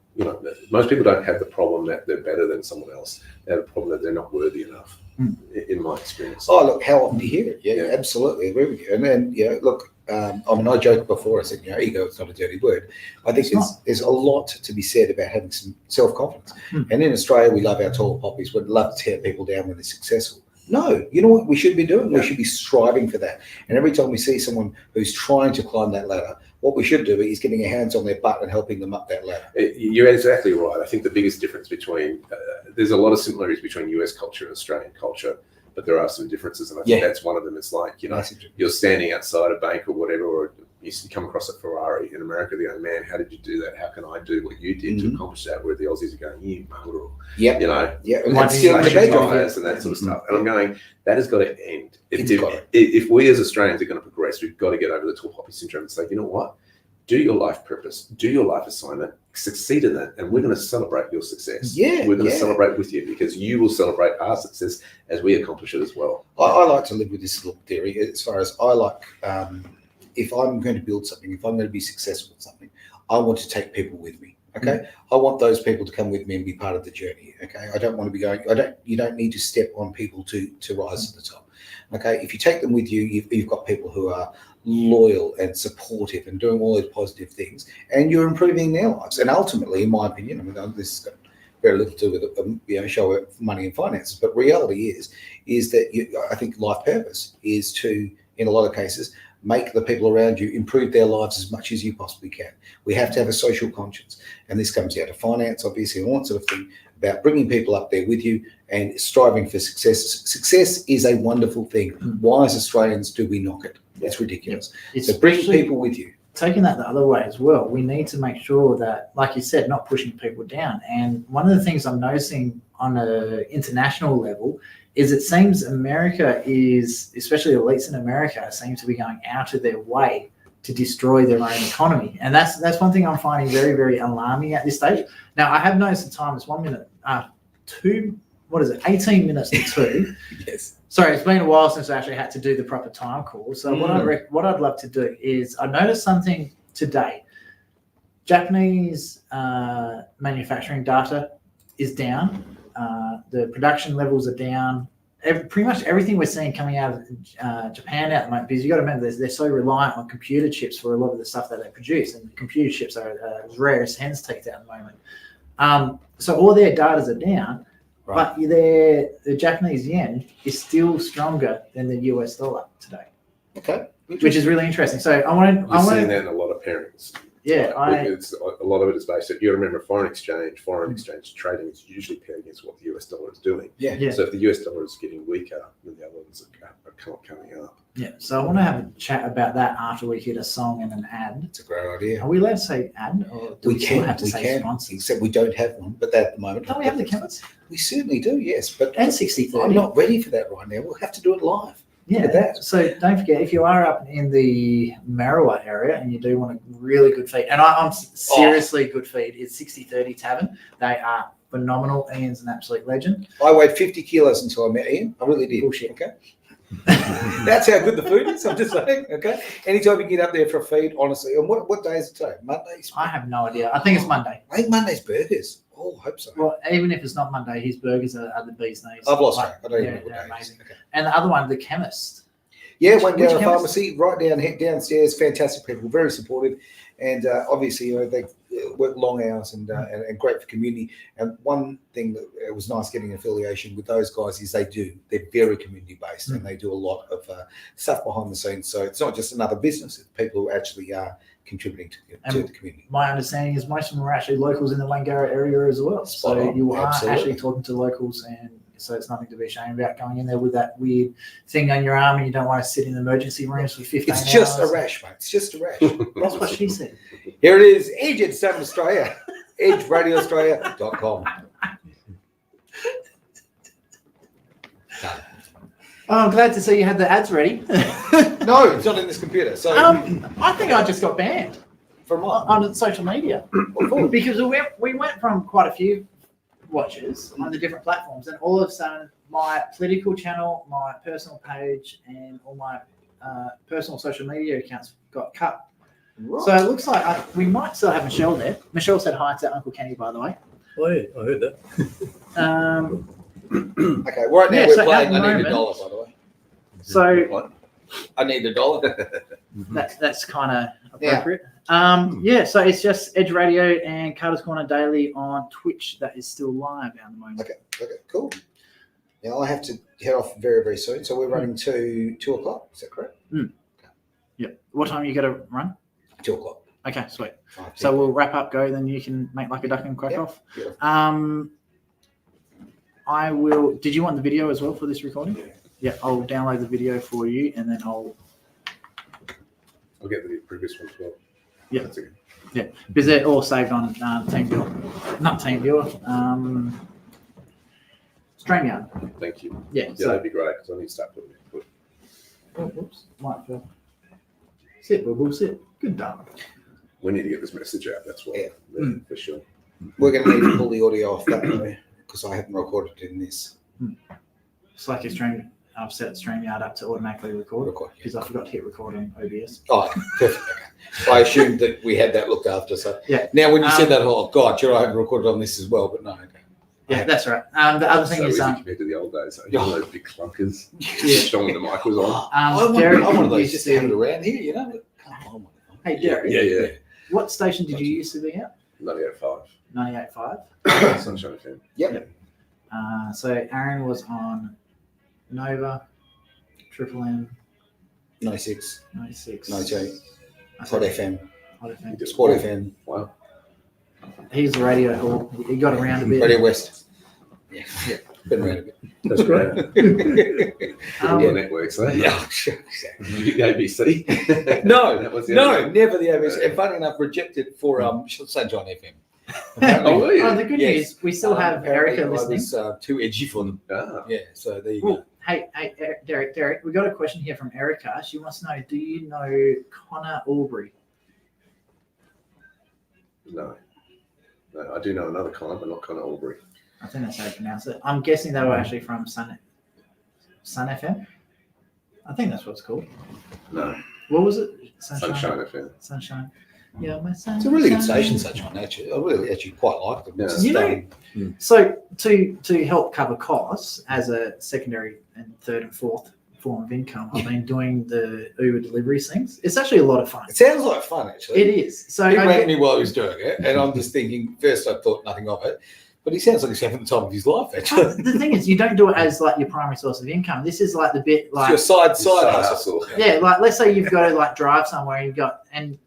most people don't have the problem that they're better than someone else. They have the problem that they're not worthy enough, in my experience. Oh, look, how often do you hear it? Yeah, absolutely. agree with you. And then, look, I joked before, I said, ego is not a dirty word. I think there's a lot to be said about having some self-confidence. And in Australia, we love our tall poppies. We'd love to tear people down when they're successful. No, you know what we should be doing? We should be striving for that. And every time we see someone who's trying to climb that ladder, what we should do is getting our hands on their butt and helping them up that ladder. You're exactly right. I think the biggest difference between, there's a lot of similarities between US culture and Australian culture, but there are some differences. And I think that's one of them. It's like, you're standing outside a bank or whatever, or you come across a Ferrari in America, they go, man, how did you do that? How can I do what you did to accomplish that? Where the Aussies are going, you mongrel. And that's still and that sort of stuff. And I'm going, that has got to end. If we as Australians are going to progress, we've got to get over the tall poppy syndrome and say, you know what? do your life purpose, do your life assignment, succeed in that, and we're going to celebrate your success. Yeah, we're going to yeah. celebrate with you because you will celebrate our success as we accomplish it as well. I like to live with this little theory as far as I like. If I'm going to build something, if I'm going to be successful at something, I want to take people with me. Okay, I want those people to come with me and be part of the journey. Okay, I don't want to be going. You don't need to step on people to rise to the top. Okay, if you take them with you, you've got people who are loyal and supportive and doing all those positive things, and you're improving their lives. And ultimately, in my opinion, I mean, this has got very little to do with show of money and finances, but reality is that I think life purpose is to, in a lot of cases, make the people around you improve their lives as much as you possibly can. We have to have a social conscience, and this comes out of finance, obviously, and all that sort of thing, about bringing people up there with you and striving for success. Success is a wonderful thing. Why, as Australians, do we knock it? It's ridiculous. So bring people with you. Taking that the other way as well, we need to make sure that, like you said, not pushing people down. And one of the things I'm noticing on an international level is it seems America is, especially elites in America, seem to be going out of their way to destroy their own economy. And that's one thing I'm finding very, very alarming at this stage. Now, I have noticed the time is 1 minute, 18 minutes to 2. Yes. Sorry, it's been a while since I actually had to do the proper time call. So what I'd love to do is I noticed something today. Japanese manufacturing data is down. The production levels are down. Pretty much everything we're seeing coming out of Japan at the moment, because you've got to remember they're so reliant on computer chips for a lot of the stuff that they produce, and computer chips are as rare as hen's teeth at the moment. So all their datas are down. Right. But the Japanese yen is still stronger than the US dollar today. Okay. Which is really interesting. So You're seeing that in a lot of pairings. Yeah, a lot of it is based on, you remember foreign exchange trading is usually paired against what the US dollar is doing. Yeah. So if the US dollar is getting weaker, then the other ones are coming up. Yeah. So I want to have a chat about that after we hit a song and an ad. It's a great idea. Are we allowed to say ad, or do we still have to say sponsor? Except we don't have one, but at the moment. Don't we have the chemist? We certainly do, yes. But and 60/30. I'm not ready for that right now. We'll have to do it live. Yeah, that. So don't forget, if you are up in the Marriwa area and you do want a really good feed, and I'm seriously good feed, it's 60/30 Tavern. They are phenomenal. Ian's an absolute legend. I weighed 50 kilos until I met Ian. I really did. Bullshit. Okay. That's how good the food is. I'm just saying. Okay. Anytime you get up there for a feed, honestly. And what day is it today? Monday? I have no idea. I think it's Monday. I think Monday's burgers. Oh, I hope so. Well, even if it's not Monday, his burgers are the bee's knees. I've lost track. I don't even know what they're day amazing. Okay. And the other one, the chemist. Yeah, went down to the chemist? pharmacy, right down, head downstairs. Fantastic people, very supportive, and obviously, they work long hours and great for community. And one thing that it was nice getting an affiliation with those guys is they're very community based and they do a lot of stuff behind the scenes. So it's not just another business; it's people who actually are contributing to the community. My understanding is most of them are actually locals in the Wangara area as well. Spot so on. you are Absolutely. actually talking to locals, and so it's nothing to be ashamed about going in there with that weird thing on your arm and you don't want to sit in emergency rooms for 15 hours. It's just a rash, mate. It's just a rash. That's what she said. Here it is, Edge at Southern Australia, edgeradioaustralia.com. Oh, I'm glad to see you had the ads ready. No, it's not in this computer. So I think I just got banned from what? on social media because we went from quite a few watches on the different platforms, and all of a sudden my political channel, my personal page, and all my personal social media accounts got cut. Right. So it looks like we might still have Michelle there. Michelle said hi to Uncle Kenny, by the way. Oh, yeah, I heard that. Okay, right now Yeah, we're so playing at the I Need a moment- Dollar, by the way. So I Need a Dollar. that's kind of appropriate. Yeah, so it's just Edge Radio and Carter's Corner Daily on Twitch that is still live at the moment. Okay, cool. Now I have to head off very, very soon. So we're running to 2 o'clock. Is that correct? Yeah. What time are you going to run? 2 o'clock. Okay, sweet. So we'll wrap up, go, then you can make like a duck and crack off. Yeah. I will. Did you want the video as well for this recording? Yeah, I'll download the video for you, and then I'll get the previous one as well. Yeah. That's okay. Yeah, because they're all saved on TeamViewer, not TeamViewer, StreamYard. Thank you. Yeah, Yeah, so that'd be great because I need to start putting it. oh, whoops, might feel. Sit, Boo Boo, sit. Good dog. We need to get this message out. That's why, for sure. We're going to need to pull the audio off that way because I haven't recorded it in this. It's like I've set StreamYard up to automatically record because I forgot to hit record on OBS. Oh, perfect. Okay. I assumed that we had that looked after. So Yeah. Now, when you said that, oh God, I haven't recorded on this as well, but no. Okay. Yeah, that's right. The other thing is, compared to the old days, you know, those big clunkers. Yeah. Showing the mic was on. I Derek want one of those used just to- to have it around here, you know. Come on. Hey, Derek, Yeah. what station did you used to be at? 98.5. 98.5. Sunshine FM. Yep. So Aaron was on Nova, Triple M, 96, 96, 98, I Hot said FM, Hot FM. Sport FM, Wow. He's the radio hall. He got around a bit. Radio West. Yeah. Been around a bit. That's great. All Um, the networks, eh? Yeah, sure, exactly. ABC. No, That was the no, other one. never the ABC. And funny enough, rejected for Sunshine FM. Oh, really? Oh, the good Yes. news is we still have Apparently Erica I listening. was too edgy for them. Ah. Yeah, so there you Ooh, go. hey, Derek, we got a question here from Erica. She wants to know, do you know Connor Albury? No, I do know another Connor, but not Connor Albury. I think that's how you pronounce it. I'm guessing they were actually from Sun FM. I think that's what it's called. No, What was it? Sunshine FM. Sunshine. Yeah, my sunshine. It's a really good station, Sunshine, actually. I really actually quite like them. Yeah. It's You know, just, So to help cover costs as a secondary and third and fourth form of income, I've been doing the Uber deliveries things. It's actually a lot of fun. it sounds like fun, actually. It is. So He I rang get- me while he was doing it, and I'm just thinking, first I thought nothing of it, but he sounds like he's having the time of his life, actually. the thing is, you don't do it as like your primary source of income. This is like the bit It's like your side hustle. hustle. yeah, like let's say you've got to like drive somewhere and you've got and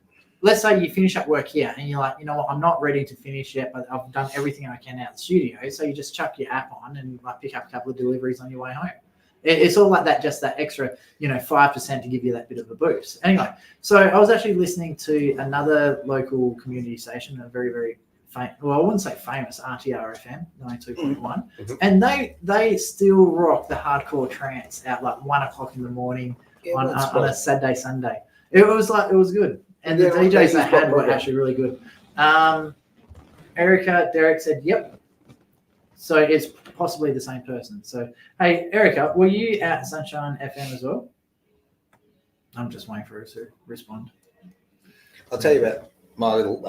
let's say you finish up work here and you're like, you know what, I'm not ready to finish yet, but I've done everything I can out of the studio. So you just chuck your app on and like pick up a couple of deliveries on your way home. It's all like that, just that extra, 5% to give you that bit of a boost. Anyway, so I was actually listening to another local community station, a very, very well, I wouldn't say famous, RTR FM 92.1, Mhm. and they still rock the hardcore trance at like 1 o'clock in the morning Yeah, on that's a right. Saturday, Sunday. It was good, and the Yeah, DJs that's they had proper were rock. actually really good. Derek said, "Yep." So it's possibly the same person. So hey, Erica, were you at Sunshine FM as well? I'm just waiting for her to respond. I'll tell you about my little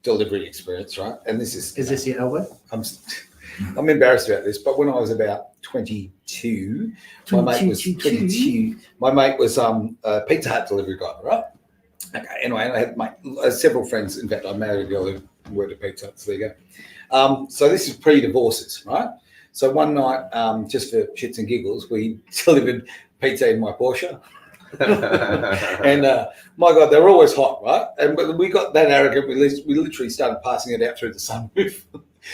delivery experience, right? And this is Is this your elbow? I'm embarrassed about this, but when I was about 22, my mate was 22. My mate was a Pizza Hut delivery guy, right? Okay. Anyway, and I had several friends. In fact, I married a girl who worked at Pizza Hut. So there you go. So this is pre-divorces, right? So one night, just for shits and giggles, we delivered pizza in my Porsche. And my God, they were always hot, right? And we got that arrogant. We literally started passing it out through the sunroof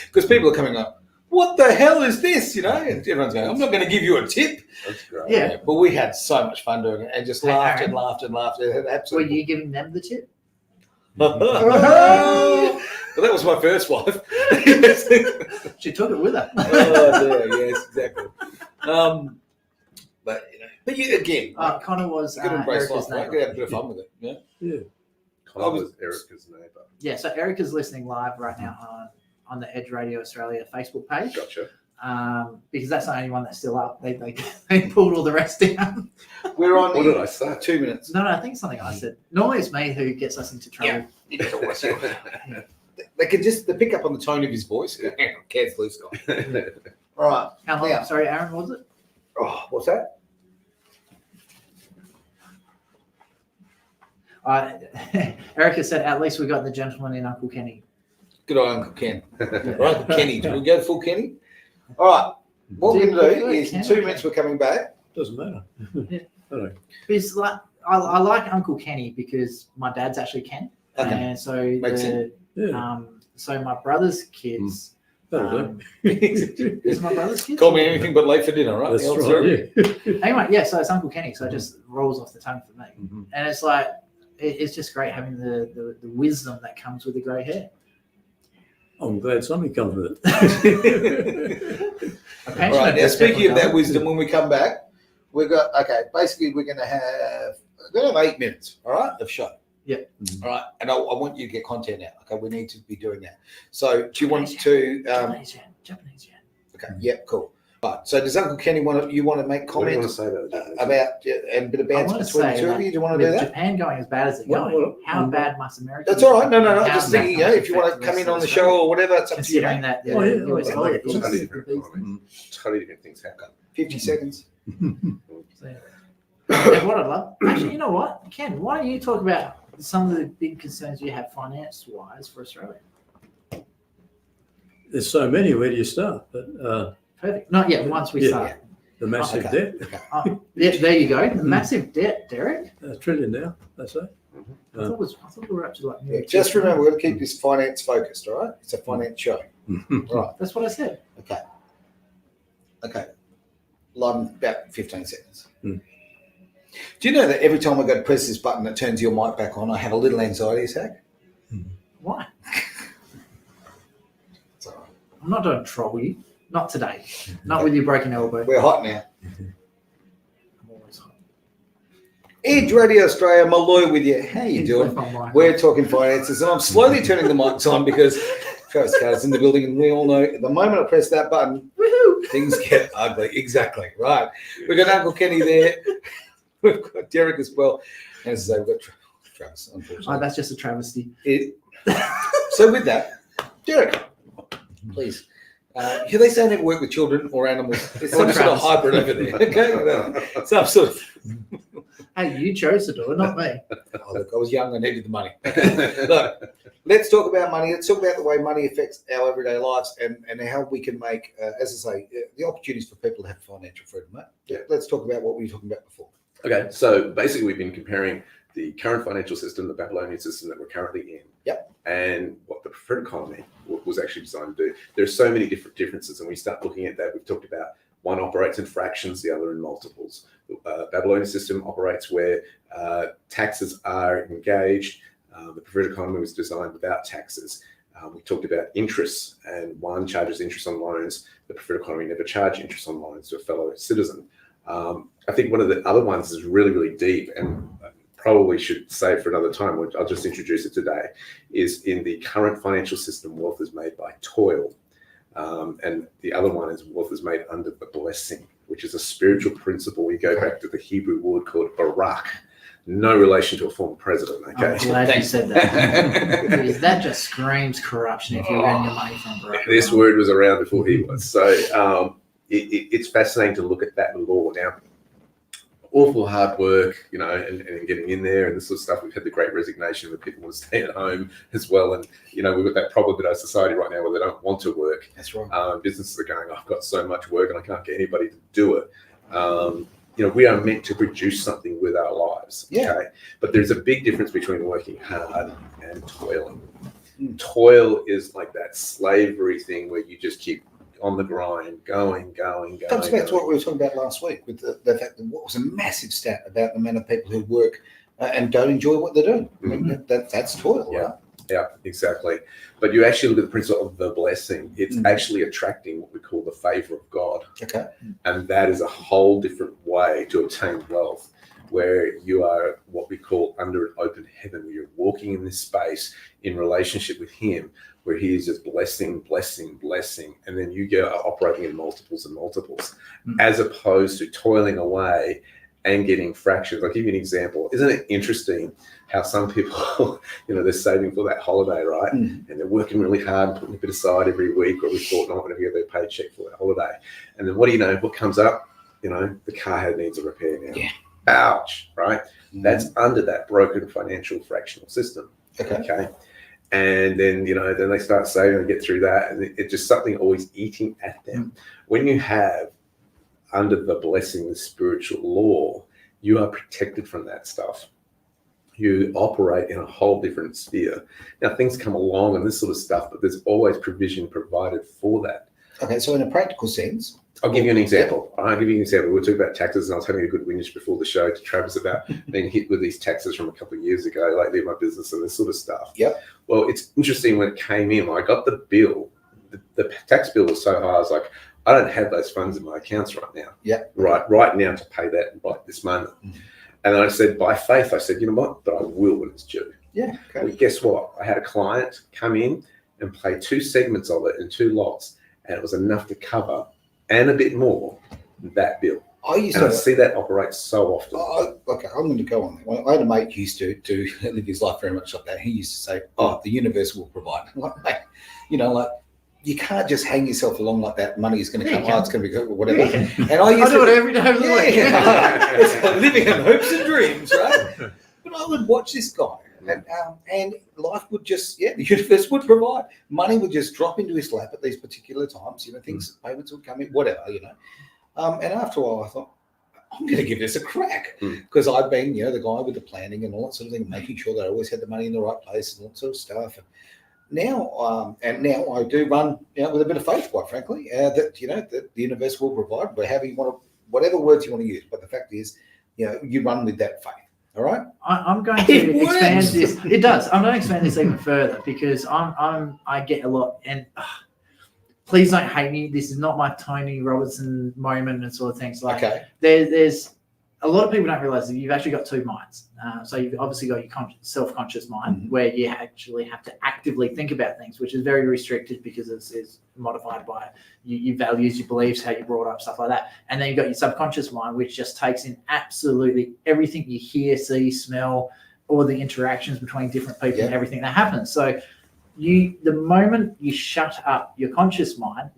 because people are coming up. What the hell is this? And everyone's going, I'm not going to give you a tip. That's great. Yeah. But we had so much fun doing it and just Hey, laughed Aaron. and laughed and laughed. It had Were absolutely. you giving them the tip? Well, that was my first wife. She took it with her. Oh, dear, yes, exactly. But you again, Connor was you got to embrace Erica's life, right? neighbor. You got to have a bit of fun with it. Yeah. Yeah. Connor was Erica's neighbour. Yeah, so Erica's listening live right now on the Edge Radio Australia Facebook page. Gotcha. Because that's the only one that's still up. They pulled all the rest down. We're on. What did I say? 2 minutes. No, I think it's something I said. Normally it's me who gets us into trouble. They pick up on the tone of his voice. Cares loose guy. All right. How long? Yeah. Sorry, Aaron, what was it? Oh, what's that? Erica said, at least we got the gentleman in Uncle Kenny. Good eye, Uncle Ken. Right, Kenny. Do we go full Kenny? All right. What we're going to do is in 2 minutes we're coming back. Doesn't matter. Hello. Because like, I like Uncle Kenny because my dad's actually Ken. Okay. And so Makes sense. Yeah. so my brother's kids. That'll do. Is my brother's kids? Call me anything but late for dinner, right? That's The old right. story. Yeah. Anyway, yeah, so it's Uncle Kenny, so it just rolls off the tongue for me. Mhm. And it's like, it's just great having the wisdom that comes with the grey hair. I'm glad something comes with it. A All pensioner right. Now, does speaking of definitely that wisdom, when we come back, basically we're going to have 8 minutes, all right, of show. All right, and I want you to get content out. Okay, we need to be doing that. So, do you want to? Japanese yen. Okay, yeah, cool. Right. So, does Uncle Kenny want to make What do you want to comments say about that? about and a bit of I bands want to between the say two of that you? Do you want to do with that? Japan going as bad as it's Well, going, how bad must America? That's all right. No. I'm How just that thinking, must if you want to affect the come rest in of on the Australia, show or whatever, it's up to you. considering Mate. that Oh, yeah, US yeah, dollar yeah, is Totally the different beast. economy. Totally different things happen. 50 seconds. So, and what I love, actually, you know what, Ken? Why don't you talk about some of the big concerns you have finance-wise for Australia? There's so many. Where do you start? But Perfect. Not yet. Once we Yeah. start. the massive Okay. debt, Oh, yeah, there you go. Massive debt, Derek. $1 trillion now. They say. I thought we were up to like. Yeah, just remember, we're going to keep this finance focused, all right? It's a finance show. Right. That's what I said. Okay. Live in about 15 seconds. Hmm. Do you know that every time I go to press this button that turns your mic back on, I have a little anxiety attack? Why? It's all right. I'm not going to troll you. Not today. Not with your broken elbow. We're hot now. I'm always hot. Edge Radio Australia, Malloy with you. How you doing? We're talking finances, and I'm slowly turning the mics on because Travis Carter's in the building, and we all know at the moment I press that button, Woohoo! things get ugly. Exactly. Right. We've got Uncle Kenny there. We've got Derek as well. And as I say, we've got Travis, unfortunately. Oh, that's just a travesty. So with that, Derek, please. Here they say never work with children or animals. It's some sort of hybrid over there. Okay, some sort of. Hey, you chose to do it, not me. Oh, look, I was young. I needed the money. Look, let's talk about money. Let's talk about the way money affects our everyday lives and how we can make, as I say, the opportunities for people to have financial freedom. Mate. Yeah. Let's talk about what we were talking about before. Okay, so basically we've been comparing the current financial system, the Babylonian system that we're currently in, and what the preferred economy was actually designed to do. There's so many different differences, and we start looking at that. We've talked about one operates in fractions, the other in multiples. The Babylonian system operates where taxes are engaged. The preferred economy was designed without taxes. We talked about interest, and one charges interest on loans. The preferred economy never charged interest on loans to a fellow citizen. I think one of the other ones is really, really deep, and probably should save for another time, which I'll just introduce it today, is in the current financial system, wealth is made by toil. And the other one is wealth is made under the blessing, which is a spiritual principle. We go back to the Hebrew word called barak. No relation to a former president, okay? I'm glad you said that. Because that just screams corruption if you're getting your money from Barack This Obama. word was around before he was. So it's fascinating to look at that law. Now, awful hard work, you know, and getting in there and this sort of stuff. We've had the great resignation where people want to stay at home as well. And, you know, we've got that problem in our society right now where they don't want to work. That's right. Businesses are going, I've got so much work and I can't get anybody to do it. You know, we are meant to produce something with our lives. Yeah. Okay? But there's a big difference between working hard and toiling. Toil is like that slavery thing where you just keep on the grind, going. Comes back to what we were talking about last week with the fact that what was a massive stat about the amount of people who work and don't enjoy what they're doing. I mean, that's toil, Yeah. right? Yeah, exactly. But you actually look at the principle of the blessing. It's actually attracting what we call the favor of God. Okay. And that is a whole different way to obtain wealth, where you are what we call under an open heaven, where you're walking in this space in relationship with Him, where He is just blessing. And then you go operating in multiples and multiples, as opposed to toiling away and getting fractions. I'll give you an example. Isn't it interesting how some people, you know, they're saving for that holiday, right? And they're working really hard and putting a bit aside every week or every fortnight whenever you get their paycheck for that holiday. And then what do you know? What comes up? You know, the car needs a repair now. Yeah. Ouch, right? That's under that broken financial fractional system. Okay. And then, you know, then they start saving and get through that. And it's just something always eating at them. When you have under the blessing, the spiritual law, you are protected from that stuff. You operate in a whole different sphere. Now, things come along and this sort of stuff, but there's always provision provided for that. Okay, so in a practical sense, I'll give you an example. We were talking about taxes, and I was having a good whinge before the show to Travis about being hit with these taxes from a couple of years ago, lately in my business and this sort of stuff. Yep. Well, it's interesting when it came in, I got the bill, the tax bill was so high, I was like, I don't have those funds in my accounts right now. Yeah. Right now to pay that right this moment. And then I said, by faith, I said, you know what? But I will when it's due. Yeah. Okay. Well, guess what? I had a client come in and play 2 segments of it in 2 lots, and it was enough to cover and a bit more that bill. I And I see that operate so often. Okay, I'm going to go on that. Well, I had a mate who used to live his life very much like that. He used to say, "Oh, the universe will provide." I'm like, mate, like you can't just hang yourself along like that. Money is going to come. Oh, it's going to be good, whatever. Yeah. And I used do it every day of the week. It's like living in hopes and dreams, right? But I would watch this guy, and life would just, the universe would provide. Money would just drop into his lap at these particular times. Things, payments would come in, whatever. And after a while, I thought, I'm going to give this a crack because I've been, the guy with the planning and all that sort of thing, making sure that I always had the money in the right place and all that sort of stuff. Now I do run, with a bit of faith, quite frankly, that that the universe will provide, whatever you want to, whatever words you want to use. But the fact is, you run with that faith. All right. I'm going to expand this. It does. I'm going to expand this even further because I get a lot and. Please don't hate me. This is not my Tony Robertson moment and sort of things. Like there's a lot of people don't realize that you've actually got 2 minds. So you've obviously got your self-conscious mind where you actually have to actively think about things, which is very restricted because it's modified by your values, your beliefs, how you're brought up, stuff like that. And then you've got your subconscious mind, which just takes in absolutely everything you hear, see, smell, all the interactions between different people and everything that happens. So the moment you shut up your conscious mind,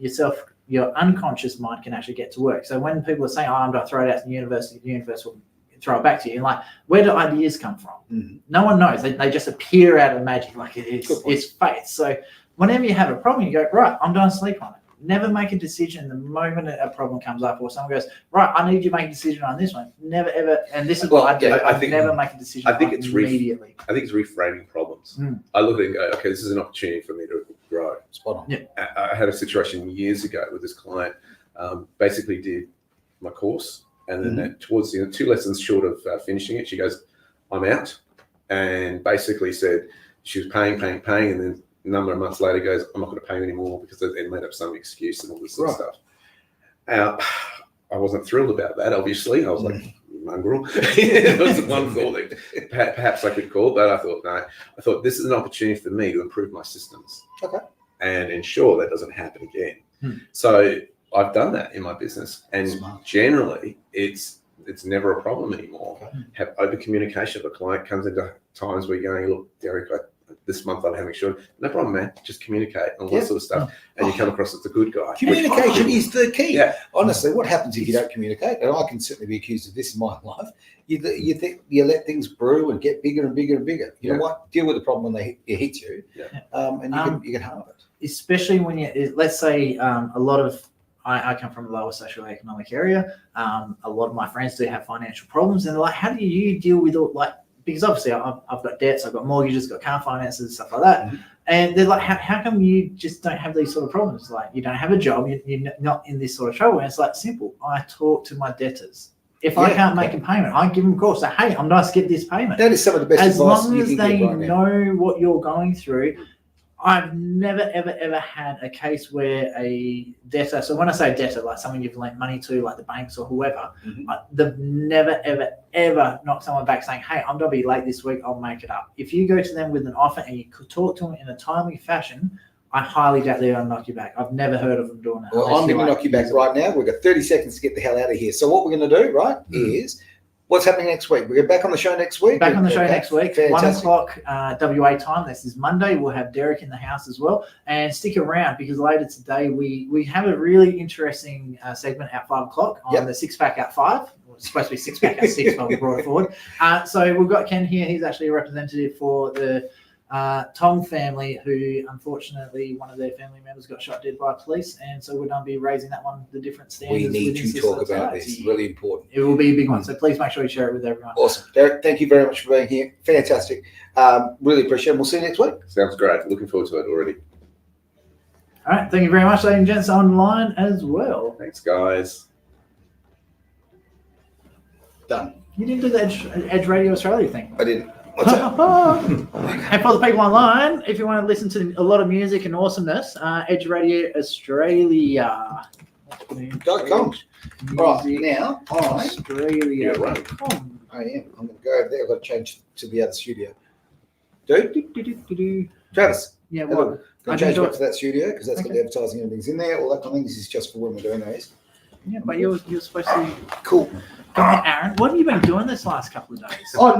your unconscious mind can actually get to work. So when people are saying, I'm going to throw it out to the universe will throw it back to you. And like, where do ideas come from? Mm-hmm. No one knows. They just appear out of magic. Like it's faith. So whenever you have a problem, you go, right, I'm going to sleep on it. Never make a decision the moment a problem comes up or someone goes, right, I need you to make a decision on this one. Never, ever. And this is what I do. I think never make a decision immediately. I think it's reframing problems. I look at it and go, okay, this is an opportunity for me to grow. Spot on. Yeah. I had a situation years ago with this client, basically did my course. And then towards the 2 lessons short of finishing it, she goes, I'm out. And basically said she was paying. And then a number of months later goes, I'm not going to pay you anymore because they made up some excuse and all this sort of stuff. I wasn't thrilled about that, obviously. I was like, mongrel. It was one thought that perhaps I could call, but I thought, no. I thought this is an opportunity for me to improve my systems and ensure that doesn't happen again. So I've done that in my business, and generally it's never a problem anymore. Have open communication. If a client comes into times where you're going, look, Derek, this month I'm having sure. No problem, man. Just communicate and all that sort of stuff. And you come across as a good guy. Communication is the key. Yeah. Honestly, what happens if you don't communicate? And I can certainly be accused of this in my life. You think you let things brew and get bigger and bigger and bigger. You know what? Deal with the problem when it hits you. And you can harm it. Especially when let's say a lot of I come from a lower socioeconomic area. A lot of my friends do have financial problems, and they're like, how do you deal with all because obviously I've got debts, I've got mortgages, got car finances, stuff like that. And they're like, how come you just don't have these sort of problems? Like, you don't have a job, you're not in this sort of trouble. And it's like, simple. I talk to my debtors. If I can't make a payment, I give them a call. Say, hey, I'm nice to get this payment. That is some of the best advice. As long as they know what you're going through. I've never, ever, ever had a case where a debtor, so when I say debtor, like someone you've lent money to, like the banks or whoever, they've never, ever, ever knocked someone back saying, hey, I'm going to be late this week, I'll make it up. If you go to them with an offer and you could talk to them in a timely fashion, I highly doubt they're going to knock you back. I've never heard of them doing that. Well, I'm going to knock you back right now. We've got 30 seconds to get the hell out of here. So what we're going to do, right, is what's happening next week? We're back on the show next week. Back on the show next week. Fantastic. 1 o'clock WA time. This is Monday. We'll have Derek in the house as well. And stick around because later today we have a really interesting segment at 5 o'clock on the 6-pack at 5. It's supposed to be 6-pack at 6, but we brought it forward. So we've got Ken here. He's actually a representative for the Tong family, who unfortunately one of their family members got shot dead by police, and so we're going to be raising that one, the different standards. We need to talk about this. It's really important. It will be a big one, so please make sure you share it with everyone. Awesome. Derek, thank you very much for being here. Fantastic. Really appreciate it. We'll see you next week. Sounds great. Looking forward to it already. All right. Thank you very much, ladies and gents, online as well. Thanks, guys. Done. You didn't do the Edge Radio Australia thing. I didn't. And for the people online, if you want to listen to a lot of music and awesomeness, Edge Radio Australia. .com. Right, now, Australia. Yeah, right. I am. I'm going to go over there. I've got to change to the other studio. Travis, Yeah, hello. what? Going I to change can do back to that studio because that's got Okay. the advertising and everything's in there. All that kind of thing. This is just for when we're doing these. Yeah, but you're supposed to. Cool. Come on, Aaron. What have you been doing this last couple of days? Oh,